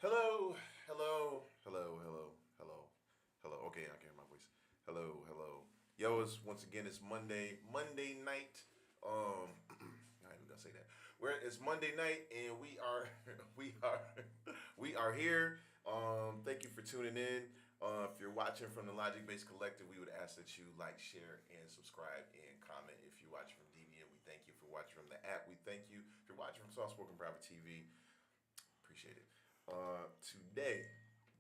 Hello, hello, hello, hello, hello, hello. Okay, I can hear my voice. Hello, hello. Yo, it's Monday night. I ain't gonna say that. It's Monday night and we are, we are, we are here. Thank you for tuning in. If you're watching from the Logic Based Collective, we would ask that you like, share, and subscribe and comment. If you watch from Deviant, we thank you. If you're watching from the app, we thank you. If you're watching from Soft Spoken Private TV, appreciate it. Today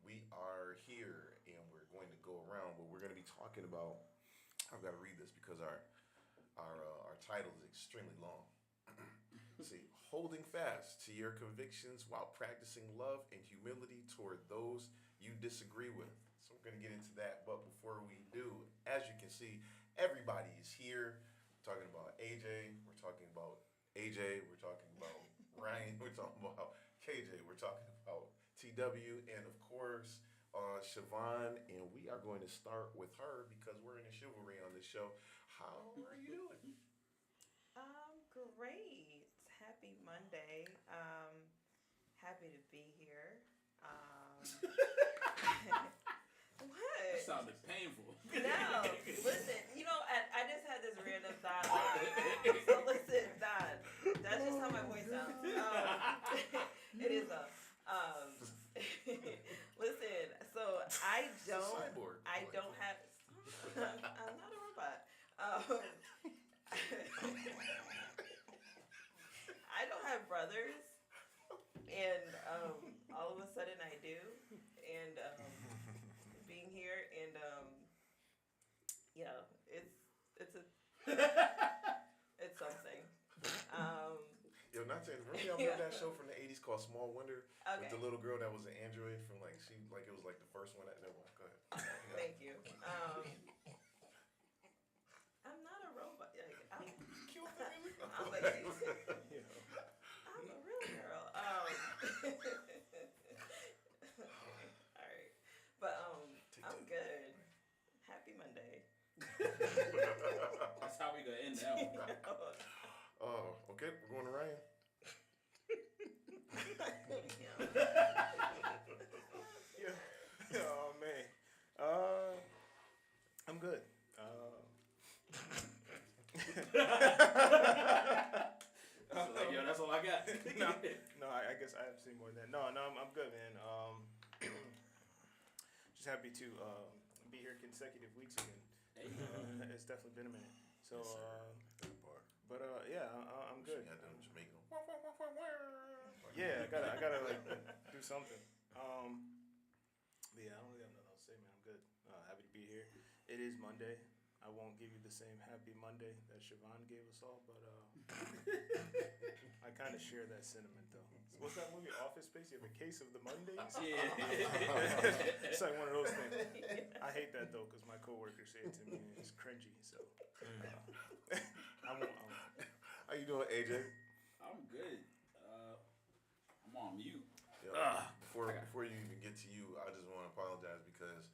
we are here and we're going to go around, but we're going to be talking about. I've got to read this because our title is extremely long. See, holding fast to your convictions while practicing love and humility toward those you disagree with. So we're going to get into that, but before we do, as you can see, everybody is here. We're talking about AJ. We're talking about AJ. We're talking about Ryan. We're talking about KJ. We're talking about TW, and of course, Siobhan. And we are going to start with her because we're in a chivalry on this show. How are you doing? Great. Happy Monday. Happy to be here. That What? sounded painful. No, listen. I just had this random thought. So listen, that's just how my voice sounds. It is a. Listen. So Cyborg. I don't have. I'm not a robot. Um, I don't have brothers, and all of a sudden I do, and being here, and it's a it's something. Um, Yo, not to remember y'all remember that show from the '80s called Small Wonder with okay, the little girl that was an android from it was like the first one. That one. Go ahead. thank you. I'm not a robot. I'm like, I'm a real girl. All right, but I'm good. Happy Monday. That's how we gonna end that one. Oh, okay. We're going to Ryan. Yeah. Oh man. I'm good. Like, yo, that's all I got. No, I guess I have to say more than that. No, I'm good, man. Just happy to be here consecutive weeks again. It's definitely been a minute. So, Yes, sir. Good part. but yeah, I'm good. Got them Jamaican. Yeah, I gotta like do something. But yeah, I don't really have nothing else to say, man. I'm good. Happy to be here. It is Monday. I won't give you the same happy Monday that Siobhan gave us all, but I kind of share that sentiment though. What's that movie, Office Space? You have a case of the Mondays? Yeah. It's like one of those things. I hate that though, because my coworkers say it to me and it's cringy. So I won't. How you doing, AJ? I'm good. I'm on mute. Yo, before you even get to you, I just want to apologize because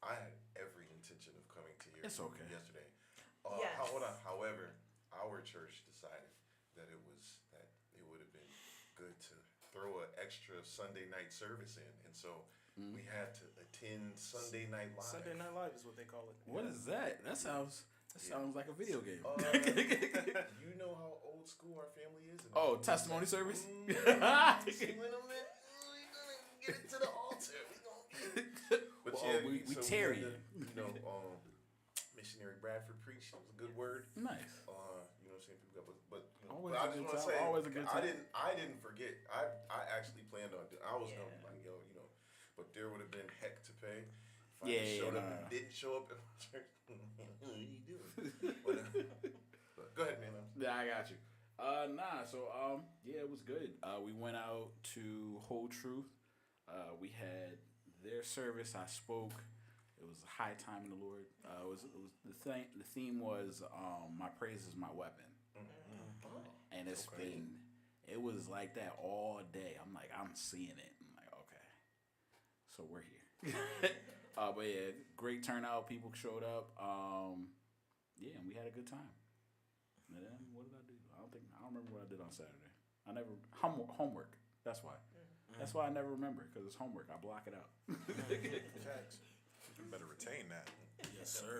I had every intention of coming to your It's okay. yesterday. Yes. Hold on. However, our church decided that it would have been good to throw an extra Sunday night service in, and so we had to attend Sunday Night Live. Sunday Night Live is what they call it. What is that? That sounds like a video game. You know how old school our family is? Oh, testimony service? See, when I'm in, we're gonna get it to the altar. But Well, we so tarry. had the, missionary Bradford preached. It was a good word. Nice. You know what I'm saying? People got, but Always but a I just good want to time, say, always a good time. I didn't forget. I actually planned on. I was gonna be Yeah. like, but there would have been heck to pay. If I Yeah, just showed up nah. and didn't show up at my church. What are you doing? But go ahead, man. Yeah, I got you. So yeah, it was good. We went out to Whole Truth. We had their service. I spoke. It was a high time in the Lord. It was the theme was my praise is my weapon, and it was like that all day. I'm seeing it. I'm like, okay, so we're here. But yeah, great turnout. People showed up. Yeah, and we had a good time. And then what did I do? I don't remember what I did on Saturday. I never homework. That's why. That's why I never remember because it's homework. I block it out. Facts. You better retain that. Yes, sir.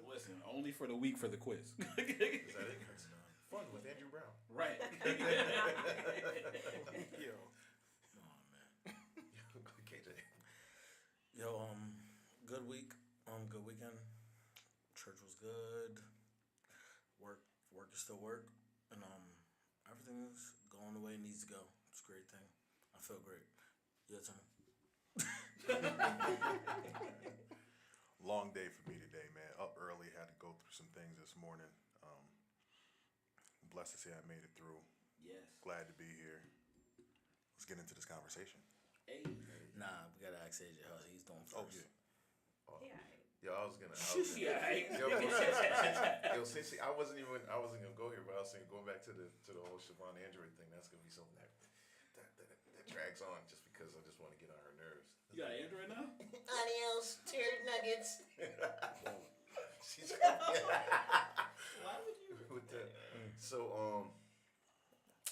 Listen, only for the week for the quiz. Is that it? That's fun with Andrew Brown. Right. Yo. Oh man. KJ. Yo, good week. Good weekend. Church was good. Work is still work, and everything is going the way it needs to go. It's a great thing. I feel great. Your turn. Long day for me today, man. Up early, had to go through some things this morning. Blessed to say I made it through. Yes. Glad to be here. Let's get into this conversation. Hey. Nah, we gotta ask AJ how he's doing first. Oh yeah. Yeah. Yo, I was gonna. Yeah. Yo, since I wasn't gonna go here, but I was saying going back to the whole Siobhan Android thing. That's gonna be something that drags on just because I just want to get on her nerves. You got Android now? Adios, turd nuggets. She's Why would you? with that. So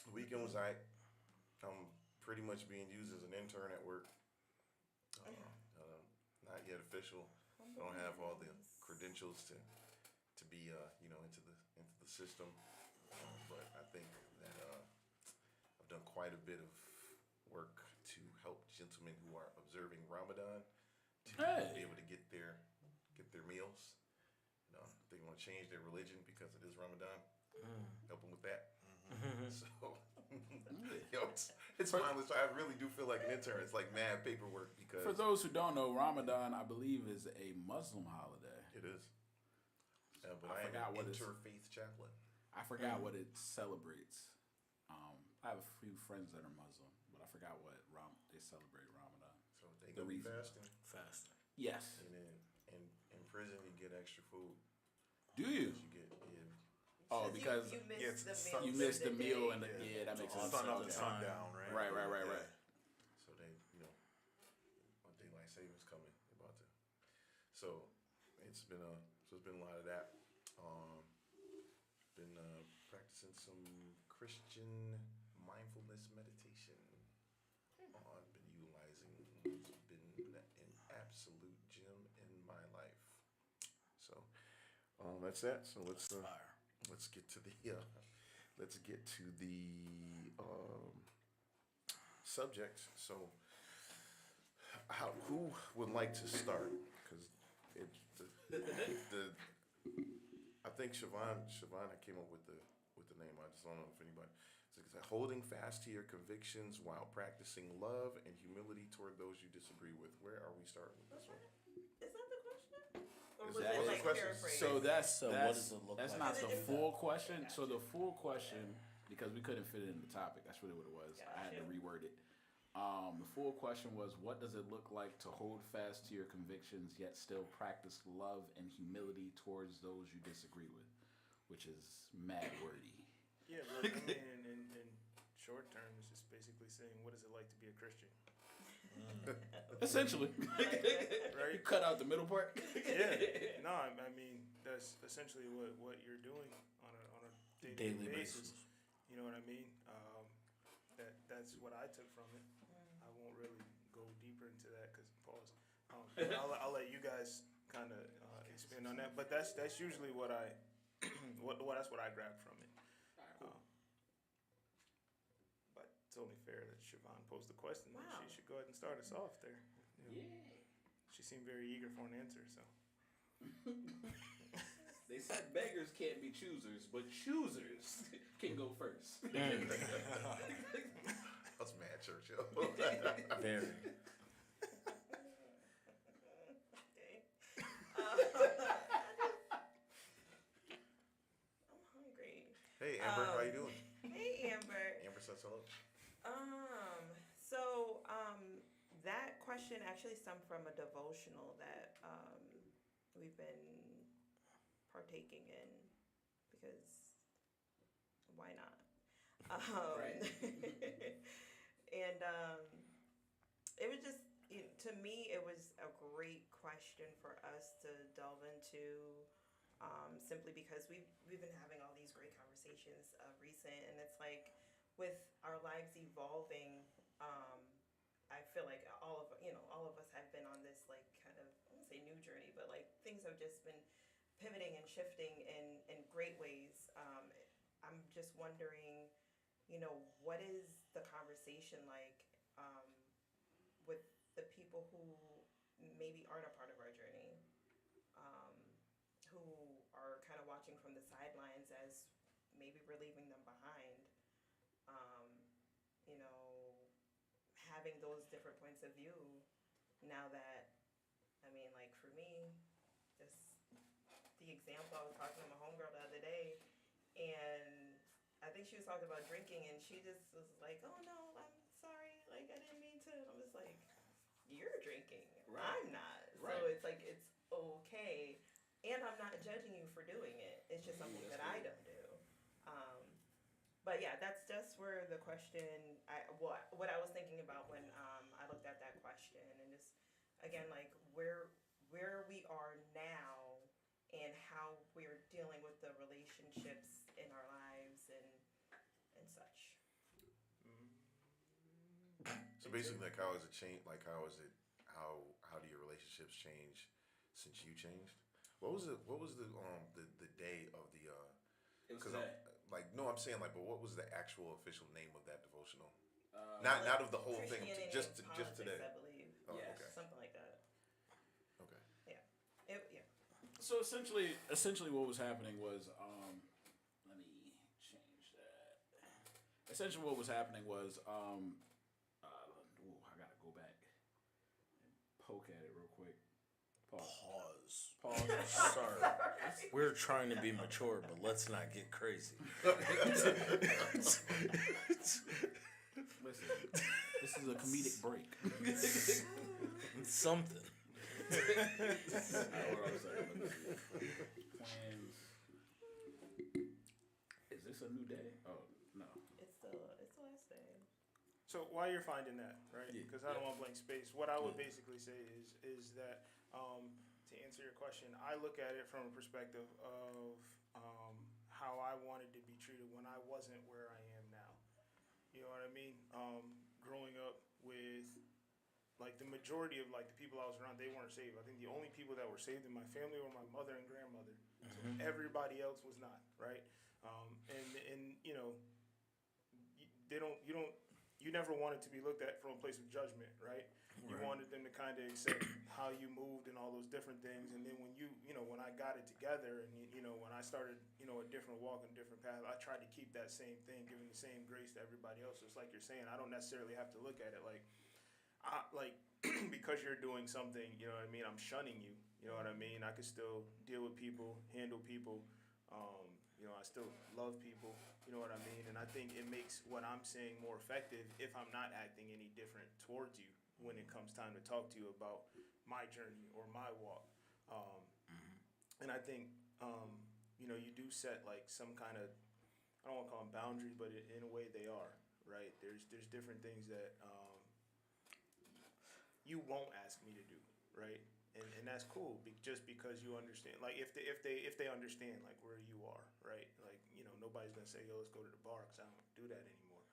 the weekend was I'm pretty much being used as an intern at work. Not yet official. I don't have all the credentials to be into the system, but I think that I've done quite a bit of work to help gentlemen who are observing Ramadan to be able to get their meals. They want to change their religion because it is Ramadan. Help them with that. So, it's mindless. I really do feel like an intern. It's like mad paperwork because For those who don't know, Ramadan, I believe, is a Muslim holiday. it is. But I I forgot am what an it's- interfaith chaplain. I forgot what it celebrates. I have a few friends that are Muslim, but I forgot what they celebrate Ramadan. So they The gonna be reason. fasting, Faster. Yes. and then in prison you get extra food. Do you? You get Oh, Since because you Yeah, missed it's the sun- meal. you missed the meal day. and that makes So sense. Sun up Okay. to sundown, right? Right. Yeah. so they when daylight savings coming, they about to. So it's been a lot of that. Been practicing some Christian mindfulness meditation. I've been utilizing. It's been an absolute gem in my life. So that's that. So let's Fire. let's get to the subject. So who would like to start? Because I think Siobhan came up with the name. I just don't know if anybody. It's like holding fast to your convictions while practicing love and humility toward those you disagree with. Where are we starting with this one? Is that the question? Or Is was that it the like question? paraphrased? So that's So what does it look that's like? not the Is it full just- question. So Gotcha. the full question, because we couldn't fit it in the topic, that's really what it was. I had to Gotcha. reword it. The full question was, what does it look like to hold fast to your convictions yet still practice love and humility towards those you disagree with? Which is mad wordy. Yeah, look, I mean, in short term, it's just basically saying, what is it like to be a Christian? Essentially. Right? You cut out the middle part. Yeah. No, I mean, that's essentially what you're doing on a daily basis. You know what I mean? That's what I took from it. I won't really go deeper into that because pause. I'll let you guys kind of expand on that. But that's usually what I that's what I grabbed from it. But it's only fair that Siobhan posed the question. That Wow. she should go ahead and start us off there. You know, Yeah. She seemed very eager for an answer. So They said beggars can't be choosers, but choosers can go first. That's mad church, yo. Very. Okay. I'm hungry. Hey Amber, how you doing? Hey Amber. Amber says hello. So that question actually stemmed from a devotional that we've been partaking in because why not? Right. And it was just to me it was a great question for us to delve into. Simply because we've been having all these great conversations recent, and it's like with our lives evolving, feel like all of us have been on this like kind of, I won't say new journey, but like things have just been pivoting and shifting in great ways. I'm just wondering, what is the conversation like with the people who maybe aren't a part of our journey, um, who are kind of watching from the sidelines as maybe we're leaving them behind. Um, Having those different points of view now that, I mean, like for me, just the example, I was talking to my homegirl the other day, and I think she was talking about drinking, and she just was like, "Oh no, I'm sorry, like I didn't mean to." And I'm just like, "You're drinking, Right. I'm not." So Right. it's like it's okay, and I'm not judging you for doing it. It's just something that's that I good. don't do. But yeah, that's just where the question, what I was thinking about when I looked at that question, and just again like where we are now and how we're dealing with the relationships in our lives and such. So basically, like, how has it changed? Like, how do your relationships change since you changed? What was it? What was the day of the? It was Because today. like, no, I'm saying like, but what was the actual official name of that devotional? Uh, Not of the whole thing. Christianity Just and just politics, today. I believe. Oh, Yes. okay. Something like that. Okay. Yeah. Yeah. So essentially, what was happening was, let me change that. Essentially, what was happening was, I gotta go back and poke at it real quick. Pause. Pause. Sorry. We're trying to be mature, but let's not get crazy. Listen, this is a comedic break. Something. What I'm saying. Let me see. Plans. Is this a new day? Oh no. It's the last day. So while you're finding that, right? Yeah. Because I don't Yeah. want blank space. What I would Yeah. basically say is that to answer your question, I look at it from a perspective of how I wanted to be treated when I wasn't where I am now. You know what I mean? Growing up with like the majority of like the people I was around, they weren't saved. I think the only people that were saved in my family were my mother and grandmother. So everybody else was not, right? And you never wanted to be looked at from a place of judgment, right? You wanted them to kind of accept how you moved and all those different things. And then when when I got it together and, when I started, a different walk and a different path, I tried to keep that same thing, giving the same grace to everybody else. Just like you're saying, I don't necessarily have to look at it like, because you're doing something, you know what I mean? I'm shunning you, you know what I mean? I can still deal with people, handle people. I still love people, you know what I mean? And I think it makes what I'm saying more effective if I'm not acting any different towards you when it comes time to talk to you about my journey or my walk. And I think, you do set like some kind of, I don't want to call them boundaries, but in a way they are, right? There's different things that you won't ask me to do, right? And that's cool, just because you understand. Like if they understand like where you are, right? Like nobody's gonna say, yo, let's go to the bar because I don't do that anymore.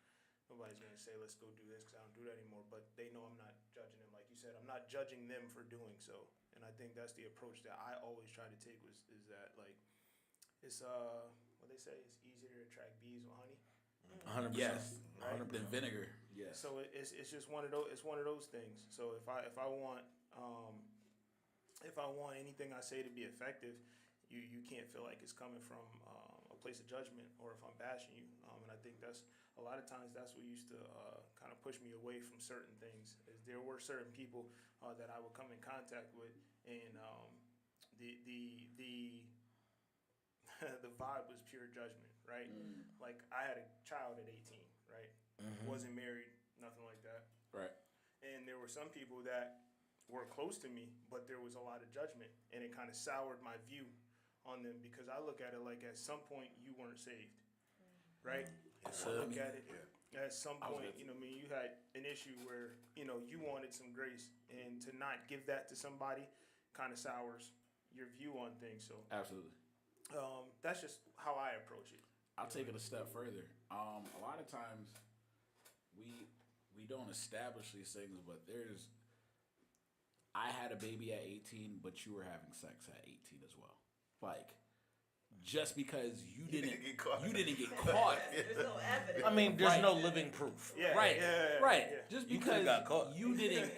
Nobody's gonna say, let's go do this because I don't do that anymore. But they know I'm not judging them. Like you said, I'm not judging them for doing so. And I think that's the approach that I always try to take. Is that like it's what they say, it's easier to attract bees with honey. 100%. Yes. Right. Than vinegar. Yes. So it's just one of those. It's one of those things. So if I want anything I say to be effective, you can't feel like it's coming from a place of judgment or if I'm bashing you. And I think that's a lot of times that's what used to kind of push me away from certain things. Is there were certain people that I would come in contact with, and the the vibe was pure judgment, right? Like I had a child at 18, right? Wasn't married, nothing like that. Right. And there were some people that were close to me, but there was a lot of judgment, and it kind of soured my view on them because I look at it like at some point you weren't saved, right? So, I look at it Yeah. at some point, you had an issue where, you wanted some grace, and to not give that to somebody kind of sours your view on things. So Absolutely. that's just how I approach it. I'll take it a step further. A lot of times, we we don't establish these things, but I had a baby at 18, but you were having sex at 18 as well. Like, just because you didn't get caught. you didn't get caught. There's no evidence. I mean, there's Right. no living proof. Yeah, Right, yeah, right. yeah. Just You could've because got caught. you didn't,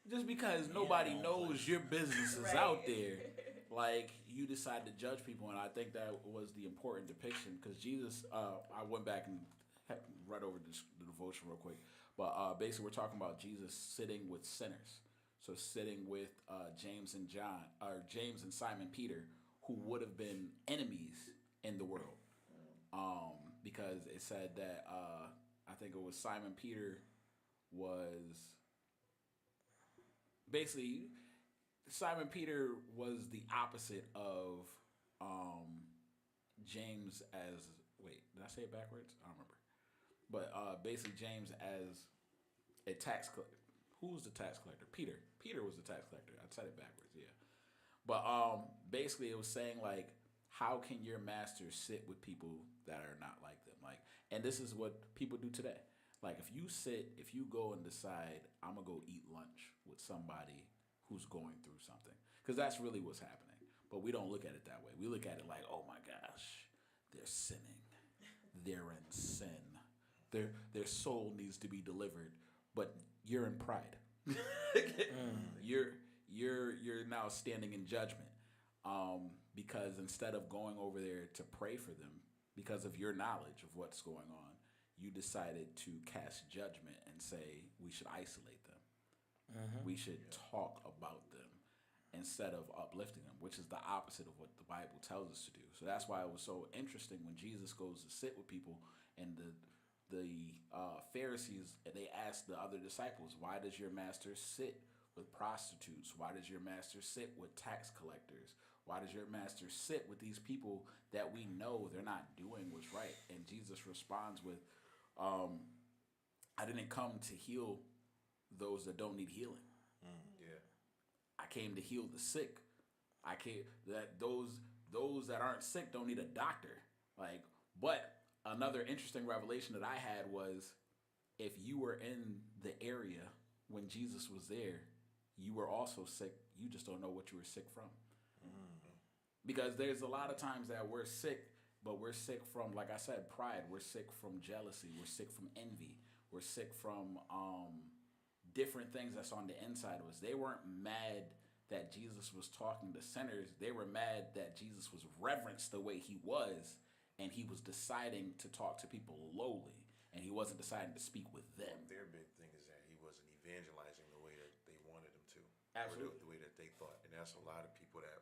just because nobody don't knows your business is Right. out there, like you decide to judge people, and I think that was the important depiction because Jesus. I went back and read over the devotion real quick, but basically we're talking about Jesus sitting with sinners, so sitting with James and John, or James and Simon Peter, who would have been enemies in the world. Because it said that I think it was Simon Peter was basically Simon Peter was the opposite of James as did I say it backwards? I don't remember. But basically James as a tax collector. Who was the tax collector? Peter. Peter was the tax collector. I said it backwards, yeah. But basically it was saying like, how can your master sit with people that are not like them? Like, and this is what people do today. Like, if you go and decide I'm gonna go eat lunch with somebody who's going through something, because that's really what's happening. But we don't look at it that way. We look at it like, oh my gosh, they're sinning, they're in sin, their soul needs to be delivered. But you're in pride. You're now standing in judgment. Because instead of going over there to pray for them, because of your knowledge of what's going on, you decided to cast judgment and say we should isolate them. We should talk about them instead of uplifting them, which is the opposite of what the Bible tells us to do. So that's why it was so interesting when Jesus goes to sit with people, and the Pharisees, they asked the other disciples, why does your master sit with prostitutes? Why does your master sit with tax collectors? Why does your master sit with these people that we know they're not doing what's right? And Jesus responds with, I didn't come to heal those that don't need healing. Yeah. I came to heal the sick. I came that those that aren't sick don't need a doctor. Like, but another interesting revelation that I had was, if you were in the area when Jesus was there, you were also sick. You just don't know what you were sick from. Because there's a lot of times that we're sick, but we're sick from, like I said, pride. We're sick from jealousy. We're sick from envy. We're sick from different things that's on the inside of us. They weren't mad that Jesus was talking to sinners. They were mad that Jesus was reverenced the way he was, and he was deciding to talk to people lowly, and he wasn't deciding to speak with them. Their big thing is that he wasn't evangelizing the way that they wanted him to. Absolutely. Or the way that they thought. And that's a lot of people that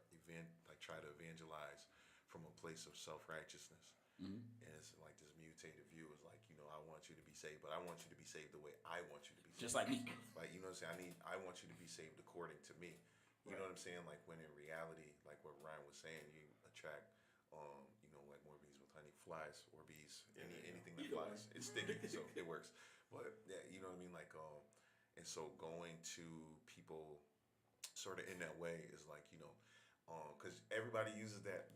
try to evangelize from a place of self-righteousness. And it's like this mutated view is like, I want you to be saved, but I want you to be saved the way I want you to be saved. Just like me. Like, you know what I'm saying? I want you to be saved according to me. You know what I'm saying? Like, when in reality, like what Ryan was saying, you attract, like more bees with honey, flies or bees, anything that flies. It's sticky, so it works. But yeah, you know what I mean? Like, and so going to people sort of in that way is like, because everybody uses that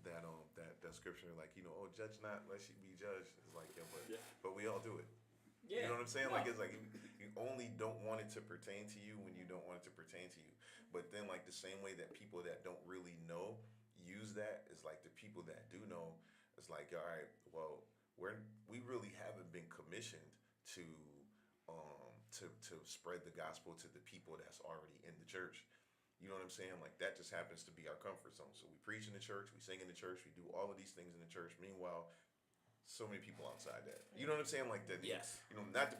scripture, like, oh, judge not lest you be judged. It's like, but we all do it. Yeah. You know what I'm saying? Like, it's like you only don't want it to pertain to you when you don't want it to pertain to you. But then, like, the same way that people that don't really know use that is like the people that do know. It's like, all right, well, we really haven't been commissioned to spread the gospel to the people that's already in the church. You know what I'm saying? Like, that just happens to be our comfort zone. So we preach in the church, we sing in the church, we do all of these things in the church. Meanwhile, so many people outside that. You know what I'm saying? Like that. Yes. Not that the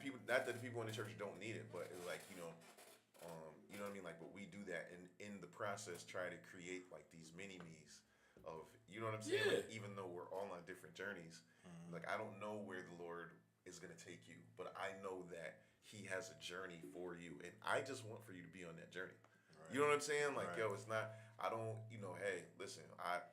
people in the church don't need it, but it's like, you know what I mean? Like, but we do that, and in the process try to create like these mini me's of, you know what I'm saying? Yeah. Like, even though we're all on different journeys, like, I don't know where the Lord is gonna take you, but I know that He has a journey for you, and I just want for you to be on that journey. You know what I'm saying? Like, Right. it's not, I don't, hey, listen, I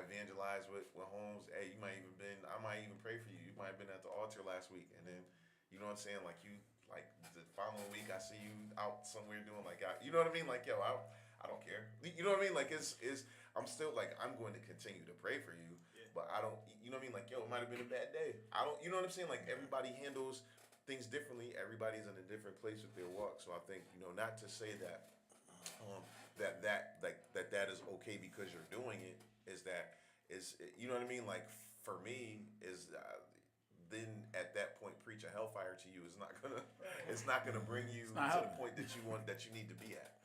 evangelize with Holmes. Hey, I might even pray for you. You might have been at the altar last week. And then, you know what I'm saying? Like, the following week, I see you out somewhere doing you know what I mean? Like, I don't care. You know what I mean? Like, I'm still like, I'm going to continue to pray for you, but I don't, you know what I mean? Like, it might have been a bad day. I don't, you know what I'm saying? Like, everybody handles things differently. Everybody's in a different place with their walk. So I think, not to say that that is okay because you're doing it, is that is, you know what I mean? Like, for me, is then at that point, preach a hellfire to you is not gonna it's not gonna bring you to not the helping. point that you need to be at.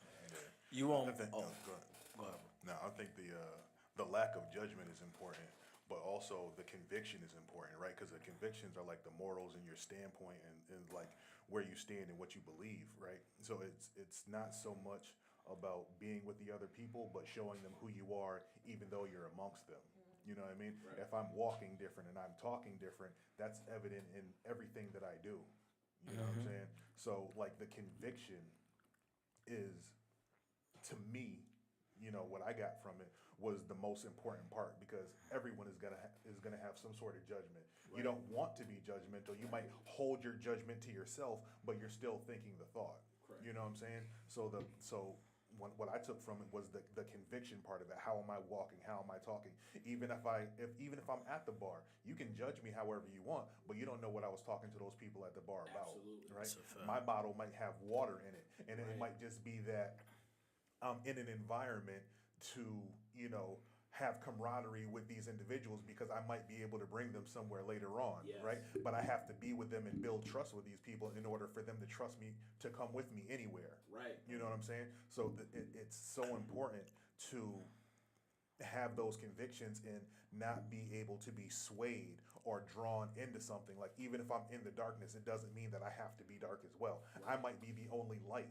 You won't. I think, Oh, go ahead. go ahead. No, I think the lack of judgment is important, but also the conviction is important, right? Because the convictions are like the morals and your standpoint and like where you stand and what you believe, right? So it's not so much about being with the other people, but showing them who you are, even though you're amongst them. You know what I mean? Right. If I'm walking different and I'm talking different, that's evident in everything that I do. You know what I'm saying? So like the conviction is, to me, what I got from it was the most important part, because everyone is gonna have some sort of judgment. You don't want to be judgmental. You might hold your judgment to yourself, but you're still thinking the thought. Correct. You know what I'm saying? What I took from it was the conviction part of it. How am I walking? How am I talking? Even if I'm at the bar, you can judge me however you want, but you don't know what I was talking to those people at the bar about. Absolutely. Right? That's a fact. My bottle might have water in it, and it Right. might just be that I'm in an environment to, have camaraderie with these individuals, because I might be able to bring them somewhere later on, Yes. right? But I have to be with them and build trust with these people in order for them to trust me to come with me anywhere. Right. You know what I'm saying? So it's so important to have those convictions and not be able to be swayed or drawn into something. Like, even if I'm in the darkness, it doesn't mean that I have to be dark as well. I might be the only light.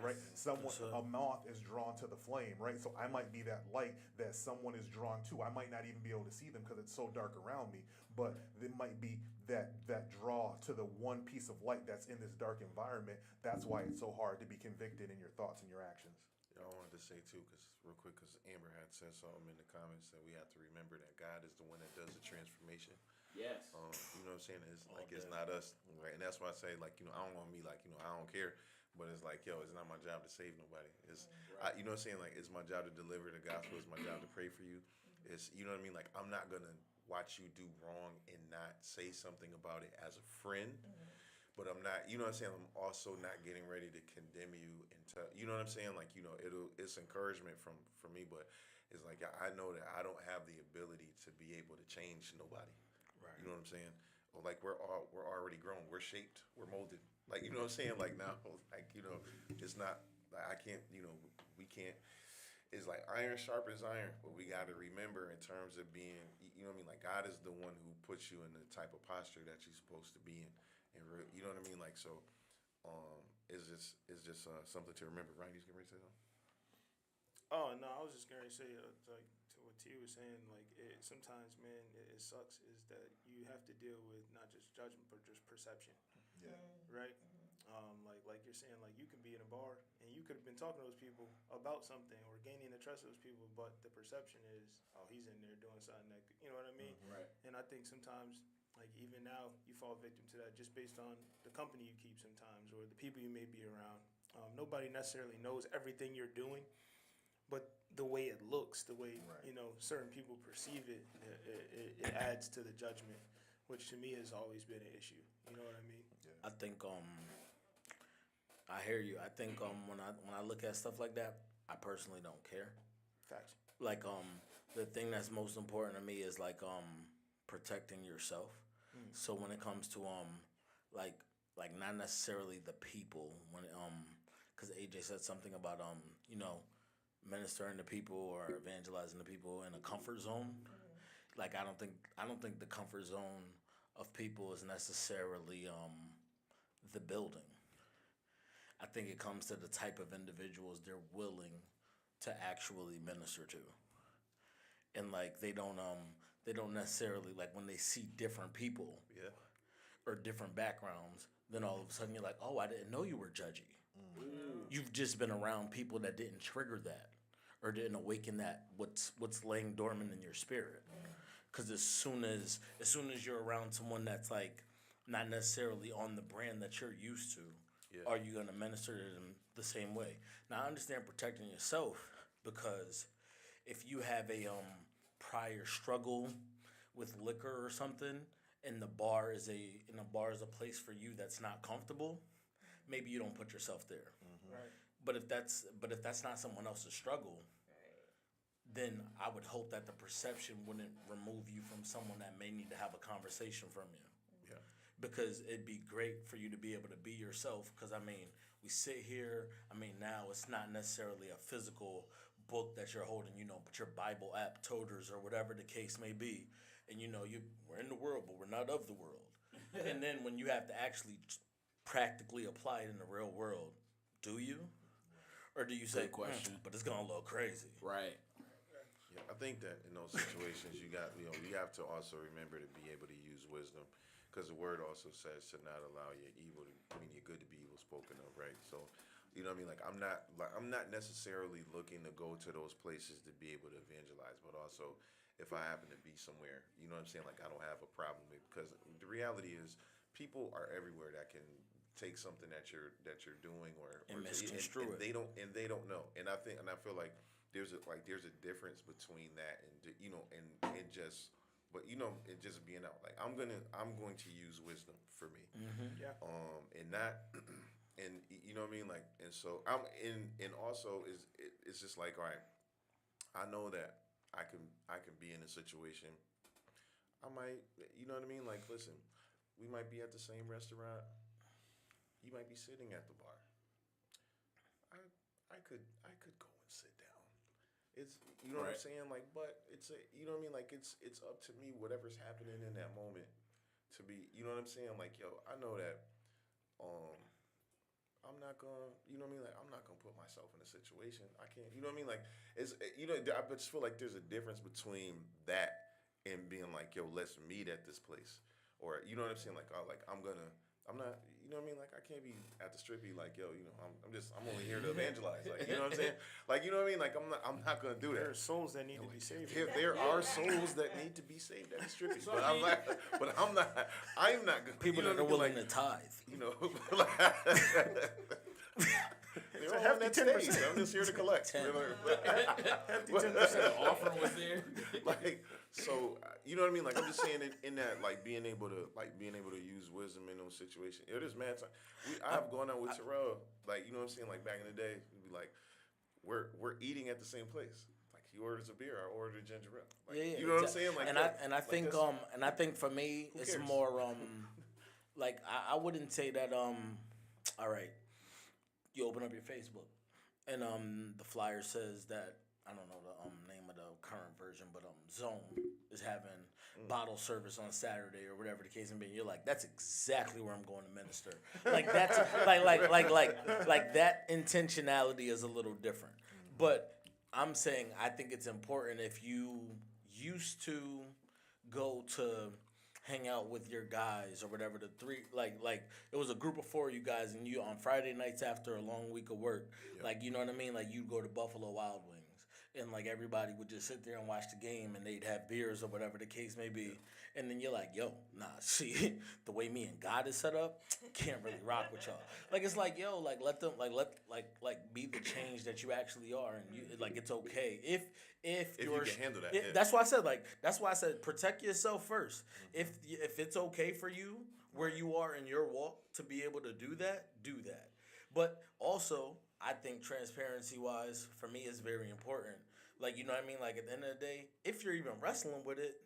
Right? Yes. A moth is drawn to the flame, right? So I might be that light that someone is drawn to. I might not even be able to see them because it's so dark around me, but it might be that draw to the one piece of light that's in this dark environment. That's why it's so hard to be convicted in your thoughts and your actions. I wanted to say too, because Amber had said something in the comments, that we have to remember that God is the one that does the transformation. Yes. You know what I'm saying? It's like, it's day. not us, right? And that's why I say, like, I don't want to be like, I don't care, but it's like, it's not my job to save nobody. You know what I'm saying? Like, it's my job to deliver the gospel. It's my job to pray for you. It's, you know what I mean? Like, I'm not gonna watch you do wrong and not say something about it as a friend. But I'm not, you know what I'm saying? I'm also not getting ready to condemn you and tell, you know what I'm saying? Like, it's encouragement from me, but it's like, I know that I don't have the ability to be able to change nobody. Right. You know what I'm saying? Or like, we're already grown, we're shaped, we're molded. Like, you know what I'm saying? Like, now, like, it's not, like, I can't, we can't. It's like iron sharpens iron, but we got to remember, in terms of being, you know what I mean? Like, God is the one who puts you in the type of posture that you're supposed to be in. And you know what I mean? Like, so, it's just something to remember. Ryan, you was getting ready to say something? Oh no, I was just gonna say, like, to what T was saying, like, sometimes, man, it sucks is that you have to deal with not just judgment but just perception, Yeah. right? Like you're saying, like, you can be in a bar and you could have been talking to those people about something or gaining the trust of those people, but the perception is, oh, he's in there doing something that, you know what I mean? Right. And I think sometimes, like, even now, you fall victim to that just based on the company you keep sometimes, or the people you may be around. Nobody necessarily knows everything you're doing, but the way it looks, the way, Right. Certain people perceive it, it adds to the judgment, which to me has always been an issue. You know what I mean? I think I hear you. I think when I look at stuff like that, I personally don't care. Facts. Like the thing that's most important to me is like protecting yourself. So when it comes to like not necessarily the people, when because AJ said something about ministering to people or evangelizing to people in a comfort zone. Like I don't think the comfort zone of people is necessarily the building. I think it comes to the type of individuals they're willing to actually minister to. And like they don't necessarily, like, when they see different people Yeah. or different backgrounds, then all of a sudden you're like, oh, I didn't know you were judgy. You've just been around people that didn't trigger that or didn't awaken that what's laying dormant in your spirit. Because as soon as you're around someone that's like not necessarily on the brand that you're used to, Yeah. are you gonna minister to them the same way? Now I understand protecting yourself, because if you have a prior struggle with liquor or something, and the bar is a place for you that's not comfortable, maybe you don't put yourself there. Right. But if that's not someone else's struggle, then I would hope that the perception wouldn't remove you from someone that may need to have a conversation from you. Yeah. Because it'd be great for you to be able to be yourself. Because I mean, we sit here. I mean, now it's not necessarily a physical book that you're holding, but your Bible app, toters, or whatever the case may be. And we're in the world, but we're not of the world. And then when you have to actually practically apply it in the real world, do you? Or do you say, question. But it's gonna look crazy. Right. Yeah, I think that in those situations, you have to also remember to be able to use wisdom, because the word also says to not allow your your good to be evil spoken of, right? So, you know what I mean? Like, I'm not necessarily looking to go to those places to be able to evangelize, but also if I happen to be somewhere, you know what I'm saying? Like, I don't have a problem with, because the reality is people are everywhere that can take something that you're doing or misconstrue and it. they don't know. And I feel like there's a difference between that and and just being out. Like, I'm going to use wisdom for me. Yeah. And not and you know what I mean, like, and so and also it's just like, all right, I know that I can be in a situation. I might, you know what I mean, like, listen, we might be at the same restaurant. You might be sitting at the bar. I could go and sit down. It's, you know what I'm saying, like, but it's you know what I mean, like, it's up to me, whatever's happening in that moment, to be, you know what I'm saying, like, yo, I know that I'm not gonna, you know what I mean, like, I'm not gonna put myself in a situation I can't, you know what I mean, like, it's, I just feel like there's a difference between that and being like, yo, let's meet at this place, or, you know what I'm saying, like, I'm not, you know what I mean, like, I can't be at the strip, be like, yo, I'm only here to evangelize, like, you know what I'm saying, like, you know what I mean, like, I'm not gonna do that. There are souls that need to be saved. There are souls that need to be saved at the strip, but I'm not gonna. People that are willing to tithe. You know, they're all on that stage. I'm just here to collect. Hefty 10%. The offering was there. Like, so, you know what I mean? Like, I'm just saying in that, like, being able to use wisdom in those situations. It is mad time. I've gone out with Terrell, like, you know what I'm saying? Like, back in the day, we'd be like, we're eating at the same place. Like, he orders a beer, I ordered a ginger ale. Like, Yeah, you know what I'm saying? Like, I think for me it's cares? more like I wouldn't say that all right, you open up your Facebook and the flyer says that, I don't know the name of the current version, but Zone is having bottle service on Saturday or whatever the case may be. You're like, that's exactly where I'm going to minister. Like, that's like that intentionality is a little different. But I'm saying I think it's important, if you used to go to hang out with your guys or whatever, the three, like it was a group of 4 of you guys, and you on Friday nights after a long week of work, like, you know what I mean, like, you'd go to Buffalo Wild Wings and like everybody would just sit there and watch the game and they'd have beers or whatever the case may be, and then you're like, yo, nah, see, the way me and God is set up, can't really rock with y'all. Like, it's like, yo, like, let them like be the change that you actually are, and you, like, it's okay if you can handle that. That's why I said protect yourself first. If it's okay for you where you are in your walk to be able to do that, do that. But also, I think transparency wise, for me, is very important. Like, you know what I mean? Like, at the end of the day, if you're even wrestling with it,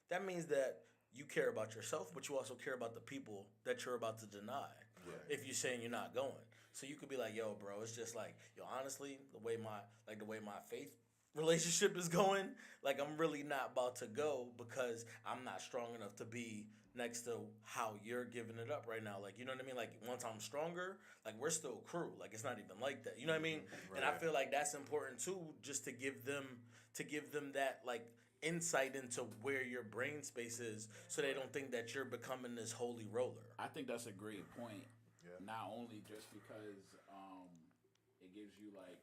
that means that you care about yourself, but you also care about the people that you're about to deny. Right. If you're saying you're not going. So you could be like, yo, bro, it's just like, yo, honestly, the way my faith relationship is going, like, I'm really not about to go because I'm not strong enough to be next to how you're giving it up right now. Like, you know what I mean? Like, once I'm stronger, like, we're still crew. Like, it's not even like that. You know what I mean? Right. And I feel like that's important too, just to give them that, like, insight into where your brain space is, so they don't think that you're becoming this holy roller. I think that's a great point. Yeah. Not only just because it gives you like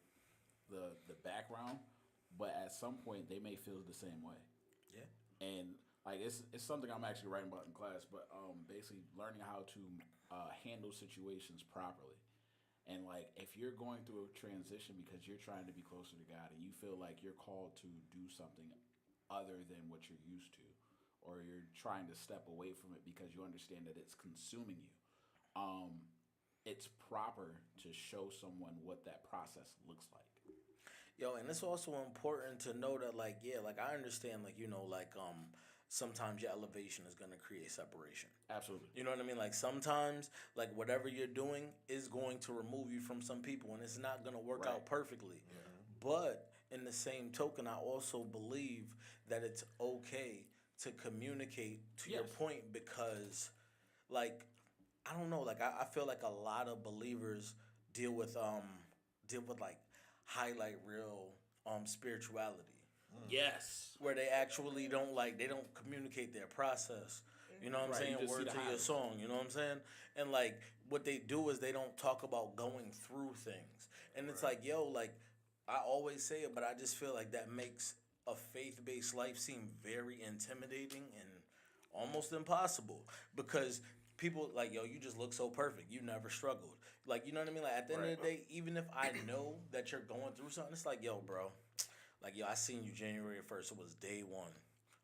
the background, but at some point they may feel the same way. Yeah. And like it's something I'm actually writing about in class, but basically learning how to handle situations properly. And like if you're going through a transition because you're trying to be closer to God and you feel like you're called to do something other than what you're used to, or you're trying to step away from it because you understand that it's consuming you. It's proper to show someone what that process looks like. Yo, and it's also important to know that, like, yeah, like I understand, like, sometimes your elevation is gonna create separation. Absolutely. You know what I mean? Like sometimes, like whatever you're doing is going to remove you from some people, and it's not gonna work Right. out perfectly. But in the same token, I also believe that it's okay to communicate to your Yes. point because, like, I don't know, like I feel like a lot of believers deal with like highlight reel spirituality Yes. where they actually don't they don't communicate their process. You know what I'm Right, you saying? just see Word the to your highlights. song. You know what I'm saying? And like what they do is they don't talk about going through things. And it's like, yo, like I always say it, but I just feel like that makes a faith-based life seem very intimidating and almost impossible because people like, yo, you just look so perfect. You never struggled. Like, you know what I mean? Like at the end of the day, even if I know that you're going through something, it's like, yo, bro, like, yo, I seen you January 1st. It was day one.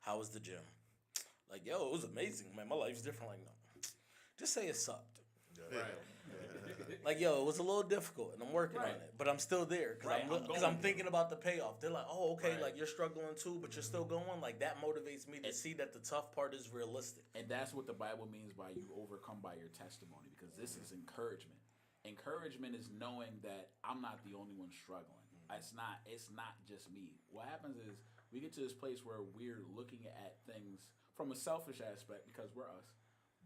How was the gym? Like, yo, it was amazing, man. My life's different. Like, no, just say it sucked. Right. Like, yo, it was a little difficult, and I'm working on Right. it, but I'm still there because Right, I'm I'm going thinking about the payoff. They're like, oh, okay, Right. like you're struggling too, but you're still going. Like that motivates me to see that the tough part is realistic. And that's what the Bible means by you overcome by your testimony, because this is encouragement. Encouragement is knowing that I'm not the only one struggling. It's not just me. What happens is we get to this place where we're looking at things from a selfish aspect because we're us.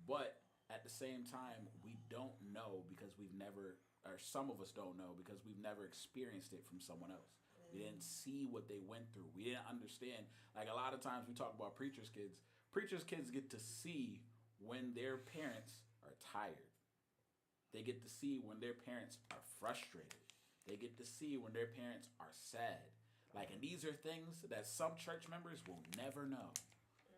But at the same time, we don't know because we've never, or some of us don't know because we've never experienced it from someone else. We didn't see what they went through. We didn't understand. Like a lot of times we talk about preachers' kids. Preachers' kids get to see when their parents are tired. They get to see when their parents are frustrated. They get to see when their parents are sad. Like, and these are things that some church members will never know.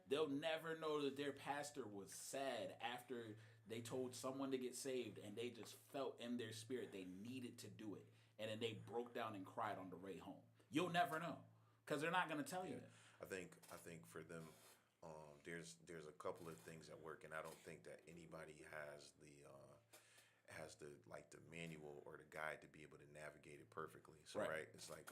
They'll never know that their pastor was sad after they told someone to get saved and they just felt in their spirit they needed to do it. And then they broke down and cried on the way home. You'll never know because they're not going to tell you that. I think for them, there's a couple of things at work, and I don't think that anybody has the manual or the guide to be able to navigate it perfectly. So Right. right, it's like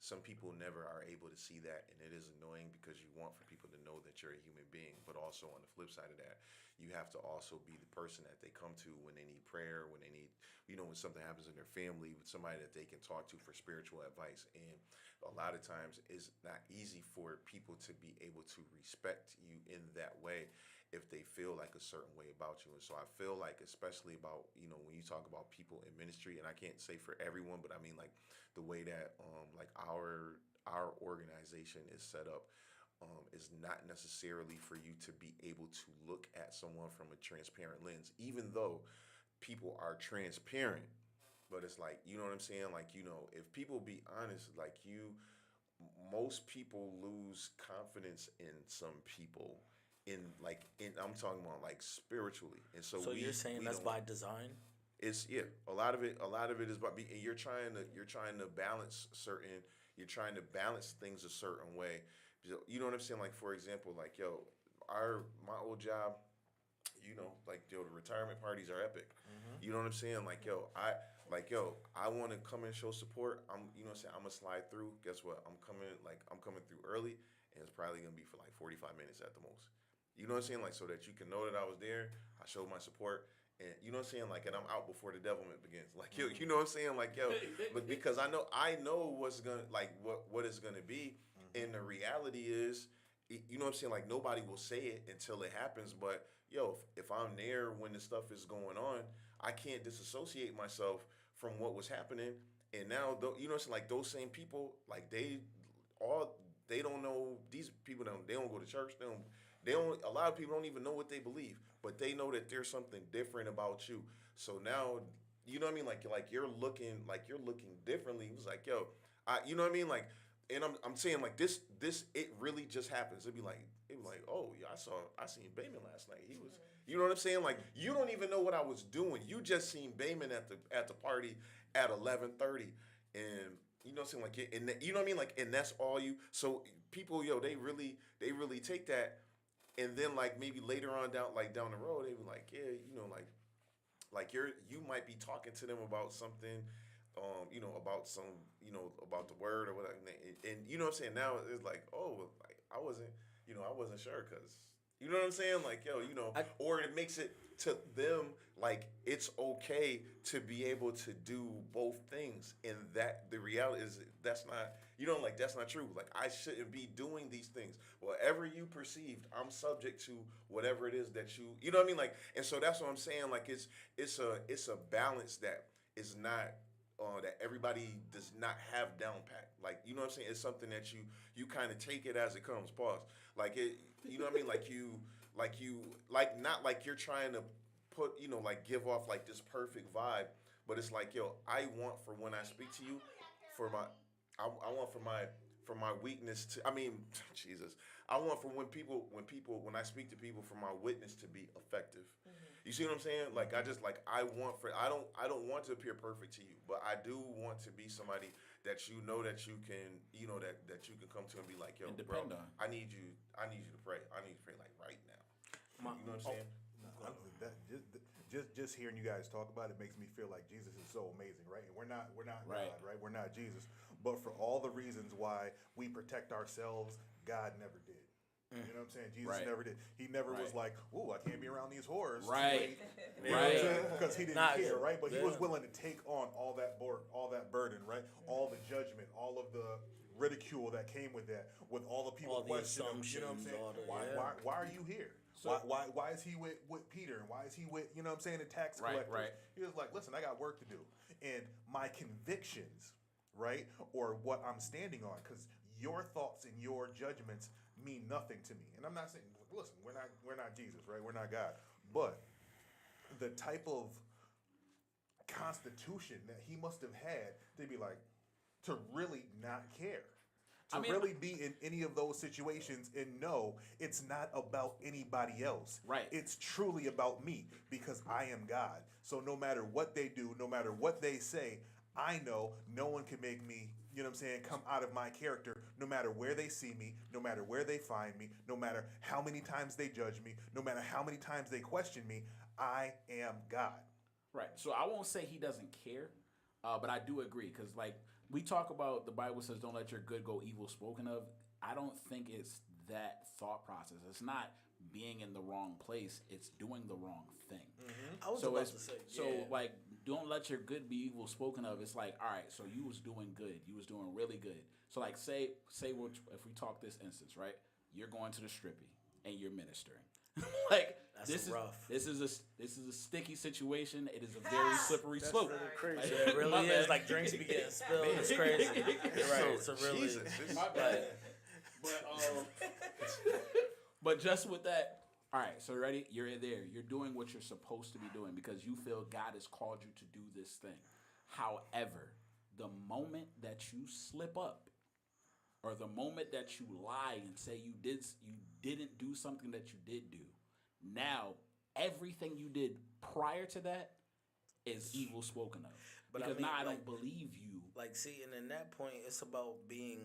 some people never are able to see that, and it is annoying because you want for people to know that you're a human being. But also on the flip side of that, you have to also be the person that they come to when they need prayer, when they need, when something happens in their family, with somebody that they can talk to for spiritual advice. And a lot of times it's not easy for people to be able to respect you in that way if they feel like a certain way about you. And so I feel like, especially about, when you talk about people in ministry, and I can't say for everyone, but I mean like the way that like our organization is set up, is not necessarily for you to be able to look at someone from a transparent lens, even though people are transparent. But it's like, you know what I'm saying? Like, if people be honest, like most people lose confidence in some people I'm talking about like spiritually. And so So you're saying we that's don't- by design? It's a lot of it is about you're trying to balance things a certain way. You know what I'm saying? Like, for example, like, my old job, the retirement parties are epic. You know what I'm saying? Like, I want to come and show support. I'm gonna slide through. Guess what? I'm coming through early, and it's probably gonna be for like 45 minutes at the most. You know what I'm saying? Like, so that you can know that I was there. I showed my support. And you know what I'm saying? Like, and I'm out before the devilment begins. Like, you know what I'm saying? Like, but because I know what's gonna, like, what it's gonna be. And the reality is, you know what I'm saying? Like, nobody will say it until it happens. But if I'm there when the stuff is going on, I can't disassociate myself from what was happening. And now, you know what I'm saying? Like, those same people, like, they don't know. These people they don't go to church. A lot of people don't even know what they believe, but they know that there's something different about you. So now, you know what I mean? Like you're looking differently. It was like, you know what I mean? Like, and I'm saying like this, it really just happens. It'd be like, oh yeah, I seen Bayman last night. He was, you know what I'm saying? Like, you don't even know what I was doing. You just seen Bayman at the party at 11:30, and you know what I'm saying? Like, and you know what I mean? Like, and that's all you. So people, they really take that. and then like maybe later on down the road, they be like, yeah, like you might be talking to them about something, about some, about the word or whatever, and you know what I'm saying. Now it's like, oh, well, like I wasn't sure because you know what I'm saying, like or it makes it to them like it's okay to be able to do both things, and that the reality is that's not. Like that's not true. Like I shouldn't be doing these things. Whatever you perceived, I'm subject to whatever it is that you know what I mean? Like, and so that's what I'm saying. Like it's a balance that is not that everybody does not have down pat. Like, you know what I'm saying? It's something that you kind of take it as it comes. Pause. Like it, you know what I mean? Like not like you're trying to put, like give off like this perfect vibe, but it's like, yo, I want for when I speak to you, I want for my weakness to. I mean, Jesus. I want for when I speak to people for my witness to be effective. Mm-hmm. You see what I'm saying? Like I don't want to appear perfect to you, but I do want to be somebody that you know that you can that you can come to and be like, yo, bro, I need you to pray. I need you to pray like right now. You know what I'm saying? Just hearing you guys talk about it makes me feel like Jesus is so amazing, right? And we're not right. God, right? We're not Jesus. But for all the reasons why we protect ourselves, God never did. You know what I'm saying? Jesus never did. He never was like, "Ooh, I can't be around these whores." Right. Because he didn't care, right? But he was willing to take on all that burden, right? All the judgment, all of the ridicule that came with that, with all the people questioning him. You know what I'm saying? Why are you here? So, why is he with Peter? And why is he with, you know what I'm saying, the tax collectors? Right. He was like, listen, I got work to do. And my convictions, right, or what I'm standing on, because your thoughts and your judgments mean nothing to me. And I'm not saying, listen, we're not Jesus, right? We're not God. But the type of constitution that he must have had to be like, to really not care. Really be in any of those situations and know it's not about anybody else. Right. It's truly about me because I am God. So no matter what they do, no matter what they say, I know no one can make me, you know what I'm saying, come out of my character no matter where they see me, no matter where they find me, no matter how many times they judge me, no matter how many times they question me, I am God. Right. So I won't say he doesn't care, but I do agree because like, we talk about the Bible says don't let your good go evil spoken of. I don't think it's that thought process. It's not being in the wrong place. It's doing the wrong thing. Mm-hmm. I was about to say. So like don't let your good be evil spoken of. It's like, all right, so you was doing good. You was doing really good. So like say if we talk this instance, right? You're going to the strippy and you're ministering. Like this is a sticky situation. It is a very slippery slope. Really crazy. It really is. Like drinks be getting spilled. It's crazy. You're right. It's a really. Jesus, my bad. But just with that, all right. So ready? You're there. You're doing what you're supposed to be doing because you feel God has called you to do this thing. However, the moment that you slip up, or the moment that you lie and say you didn't do something that you did do, now everything you did prior to that is evil spoken of. But because I mean, now I don't believe you. Like, see, and in that point, it's about being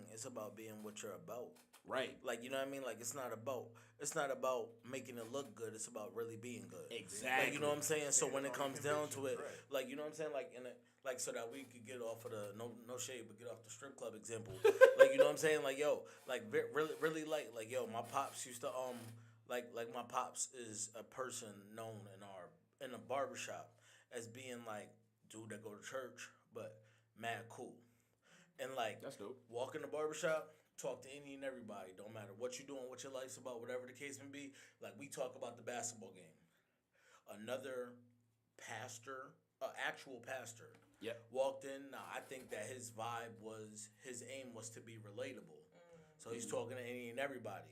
what you're about. Right. Like, you know what I mean? Like, it's not about making it look good. It's about really being good. Exactly. Like, you know what I'm saying? So when it comes down to it, like, you know what I'm saying? Like, so that we could get off of the no shade, but get off the strip club example. Like, you know what I'm saying? Like, yo, like really like yo, my pops used to like my pops is a person known in a barbershop as being like dude that go to church but mad cool. And like that's dope. Walk in the barbershop, talk to any and everybody. Don't matter what you're doing, what your life's about, whatever the case may be. Like we talk about the basketball game. Another pastor, actual pastor. Yep. Walked in. Now I think that his aim was to be relatable. So he's talking to any and everybody.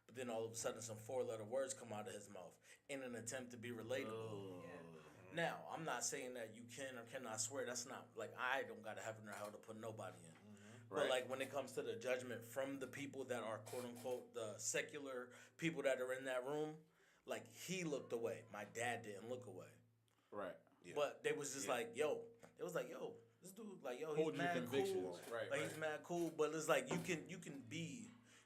But then all of a sudden some 4-letter words come out of his mouth in an attempt to be relatable. Oh. Yeah. Now, I'm not saying that you can or cannot swear. That's not, like, I don't got to heaven or hell to put nobody in. But, like, when it comes to the judgment from the people that are, quote-unquote, the secular people that are in that room, like, he looked away. My dad didn't look away. Right. Yeah. But they was just like, yo. It was like, yo, this dude, like, yo, Hold he's mad cool. Right, like, he's mad cool. But it's like, you can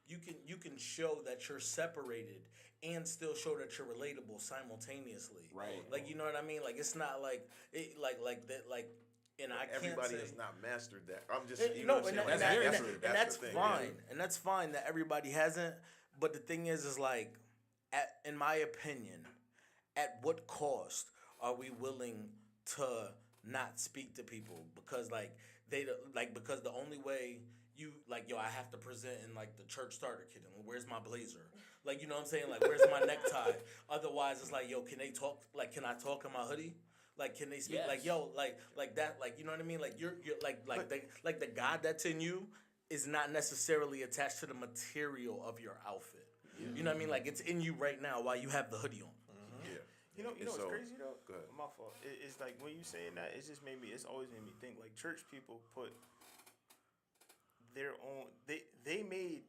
you can show that you're separated and still show that you're relatable simultaneously. Right. Like, you know what I mean? Like, it's not like it like that like. And I can't Everybody say, has not mastered that. I'm just, and- you know no, what I'm and, saying? that, Like, and, that's that- the- and that's the thing, fine, yeah. and that's fine that everybody hasn't. But the thing is like, in my opinion, at what cost are we willing to not speak to people because because the only way you like I have to present in like the church starter kit and where's my blazer, like, you know what I'm saying, like, where's my necktie? Otherwise it's like, yo, can they talk, like, can I talk in my hoodie? Like, can they speak? Yes. Like, yo, like that, like, you know what I mean? Like, you're the God that's in you is not necessarily attached to the material of your outfit. You know what I mean? Like, it's in you right now while you have the hoodie on. Yeah. You know And what's so- crazy though? Go ahead. My fault. It's like when you saying that, it's always made me think like church people put their own. They made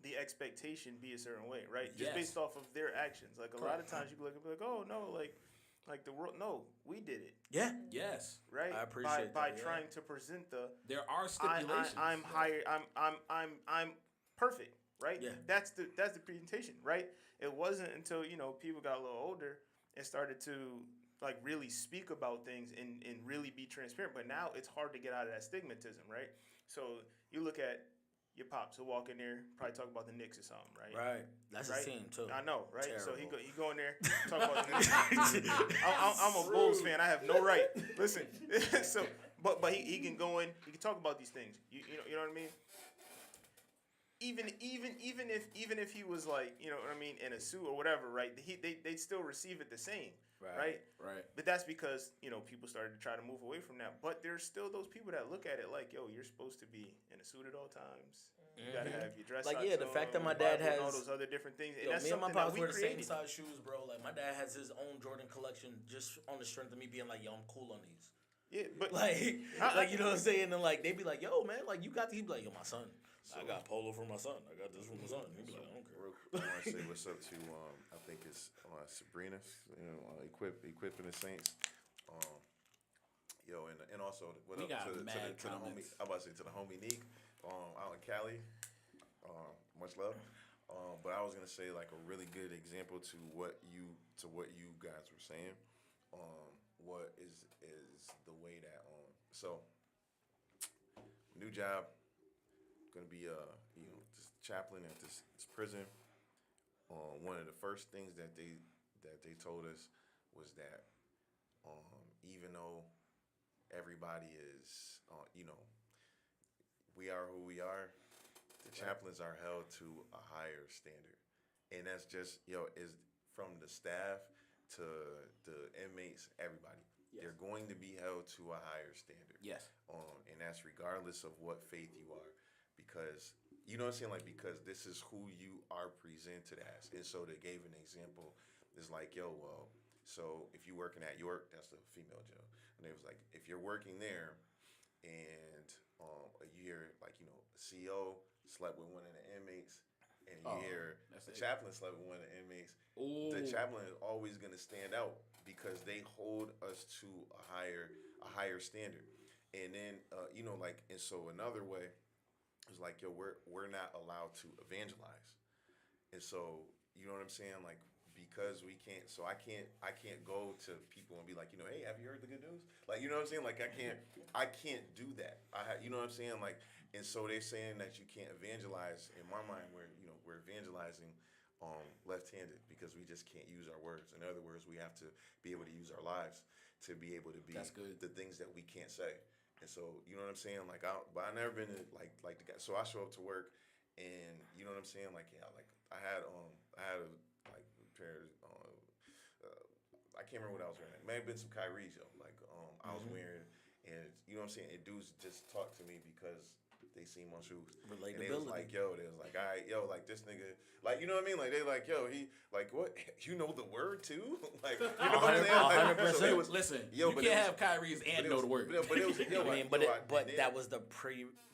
the expectation be a certain way, right? Just Yes. based off of their actions. Like a lot of Correct. times you can look and be like, oh no, like the world. No, we did it, Yeah. Yes. right? I appreciate by that, yeah. trying to present the There are stipulations. I'm higher. I'm perfect, right? Yeah. That's the presentation, right? It wasn't until people got a little older and started to like really speak about things and really be transparent. But now it's hard to get out of that stigmatism, right? So you look at your pops who walk in there, probably talk about the Knicks or something, right? Right. That's Right? a scene too. I know, right? So he Terrible. go in there, talk about the Knicks. I'm a Bulls fan. I have no right. Listen, so but he can go in. He can talk about these things. You know what I mean. Even if he was like, you know what I mean, in a suit or whatever, right? They'd still receive it the same, right? Right. But that's because people started to try to move away from that. But there's still those people that look at it like, yo, you're supposed to be in a suit at all times. You gotta have your dress Like, socks yeah, the fact that on, my your dad Bible and all has- those other different things. And Yo, that's me and my something that pops we wear the same created. size shoes, bro. Like, my dad has his own Jordan collection just on the strength of me being like, yo, I'm cool on these. Yeah, but Like, like, you know what I'm saying? And like, they be like, yo, man, like, you got these. He be like, yo, my son. I got polo for my son. I got this for my son. He be like, I don't care. Real quick, I want to say what's up to I think it's Sabrina, equipping the Saints. Yo, and also what We up got to the mad homie? comments. I'm about to say to the homie Neek, out in Cali. Much love. But I was gonna say like a really good example to what you guys were saying. What is the way that so new job, gonna be just chaplain at this prison. One of the first things that they told us was that even though everybody is we are who we are, the chaplains are held to a higher standard, and that's just is from the staff to the inmates, everybody. Yes. They're going to be held to a higher standard. Yes. And that's regardless of what faith you are, because you know what I'm saying, like, because this is who you are presented as. And so they gave an example. It's like, yo, well, so if you're working at York, that's the female jail, and it was like, if you're working there, and you hear like the CEO slept with one of the inmates, and you hear that's the it. chaplain slept with one of the inmates. Ooh. The chaplain is always going to stand out because they hold us to a higher standard. And then and so another way is like, yo, we're not allowed to evangelize. And so you know what I'm saying, like, because we can't, so I can't go to people and be like, hey, have you heard the good news? Like, you know what I'm saying, like, I can't do that. You know what I'm saying, like. And so they're saying that you can't evangelize. In my mind, we're evangelizing left-handed because we just can't use our words. In other words, we have to be able to use our lives to be able to be That's good. the things that we can't say. And so you know what I'm saying, like, but I never been like the guy. So I show up to work, and you know what I'm saying, like, yeah, like I had a like pair of I can't remember what I was wearing. It may have been some Kyrie's, yo. Like I was wearing, and you know what I'm saying. And dudes just talk to me because they seen my shoes. And they was Relatability. like, yo, they was like, all right, yo, like this nigga, like, you know what I mean? Like they like, yo, he like what? You know the word too? Like, you know what I'm saying? Like, so it was, Listen, yo, you but can't it have Kyrie's but and it know was- the word. But it was, yo, I mean, like, but yo, that was the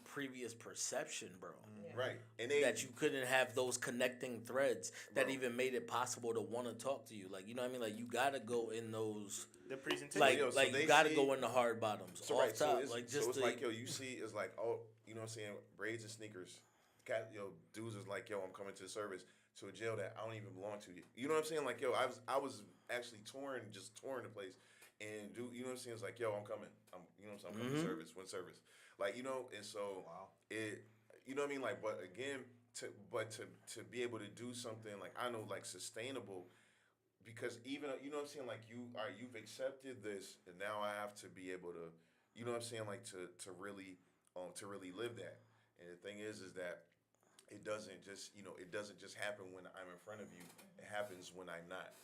previous perception, bro. right, and they That you couldn't have those connecting threads that even made it possible to want to talk to you. Like, you know what I mean? Like, you gotta go in those, the presentation. like, yo, so like they you gotta see- go in the hard bottoms So off right, so top. it's, Like, so just it's the, like, yo, you see, it's like, oh, you know what I'm saying, braids and sneakers, dudes is like, yo, I'm coming to the service to a jail that I don't even belong to. You know what I'm saying? Like, yo, I was actually touring the place, and you know what I'm saying? It's like, yo, I'm coming. You know what I'm saying? I'm coming to service. When service, like, and so Wow. you know what I mean? Like, but again, to be able to do something like I know like sustainable. Because even you know what I'm saying, like you've accepted this, and now I have to be able to, you know what I'm saying, like to really live that. And the thing is that it doesn't just happen when I'm in front of you. It happens when I'm not.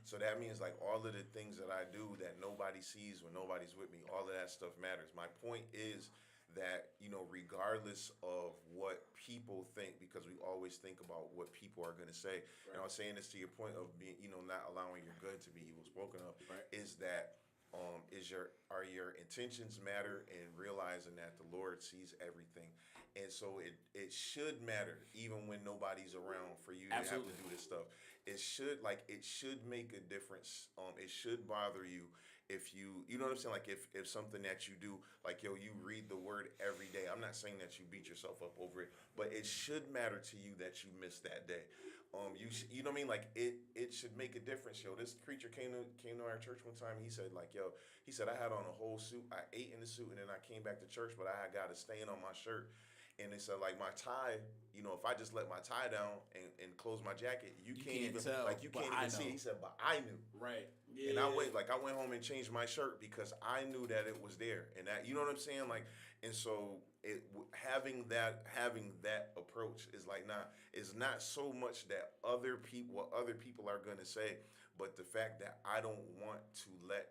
So that means like all of the things that I do that nobody sees when nobody's with me, all of that stuff matters. My point is that regardless of what people think, because we always think about what people are going to say. Right. And I was saying this to your point of being, not allowing your good to be evil spoken of. Right. Is that are your intentions matter, and realizing that the Lord sees everything, and so it should matter even when nobody's around for you to Absolutely. Have to do this stuff. It should make a difference. It should bother you if you know what I'm saying, like if something that you do, like you read the word every day. I'm not saying that you beat yourself up over it, but it should matter to you that you missed that day. You know what I mean? Like it should make a difference. This preacher came to our church one time. He said like, he said I had on a whole suit. I ate in the suit, and then I came back to church, but I got a stain on my shirt. And they said like my tie, if I just let my tie down and close my jacket, you can't even tell. Like you can't even see. He said, but I knew. Right. Yeah. And I went home and changed my shirt because I knew that it was there, and that, you know what I'm saying, like, and so having that approach is like it's not so much that what other people are gonna say, but the fact that I don't want to let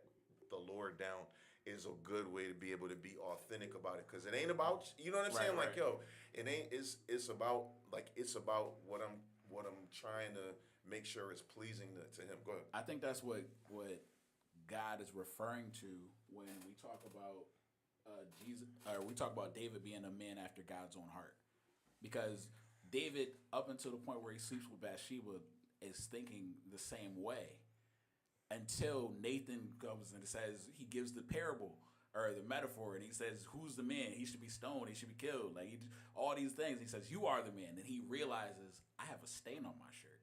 the Lord down is a good way to be able to be authentic about it, because it ain't about, you know what I'm saying, right. like, it ain't, it's about what I'm trying to make sure is pleasing to him. Go ahead. I think that's what God is referring to when we talk about Jesus, or we talk about David being a man after God's own heart, because David, up until the point where he sleeps with Bathsheba, is thinking the same way until Nathan comes and says, he gives the parable or the metaphor, and he says, who's the man? He should be stoned. He should be killed. Like all these things. He says, you are the man. And he realizes, I have a stain on my shirt.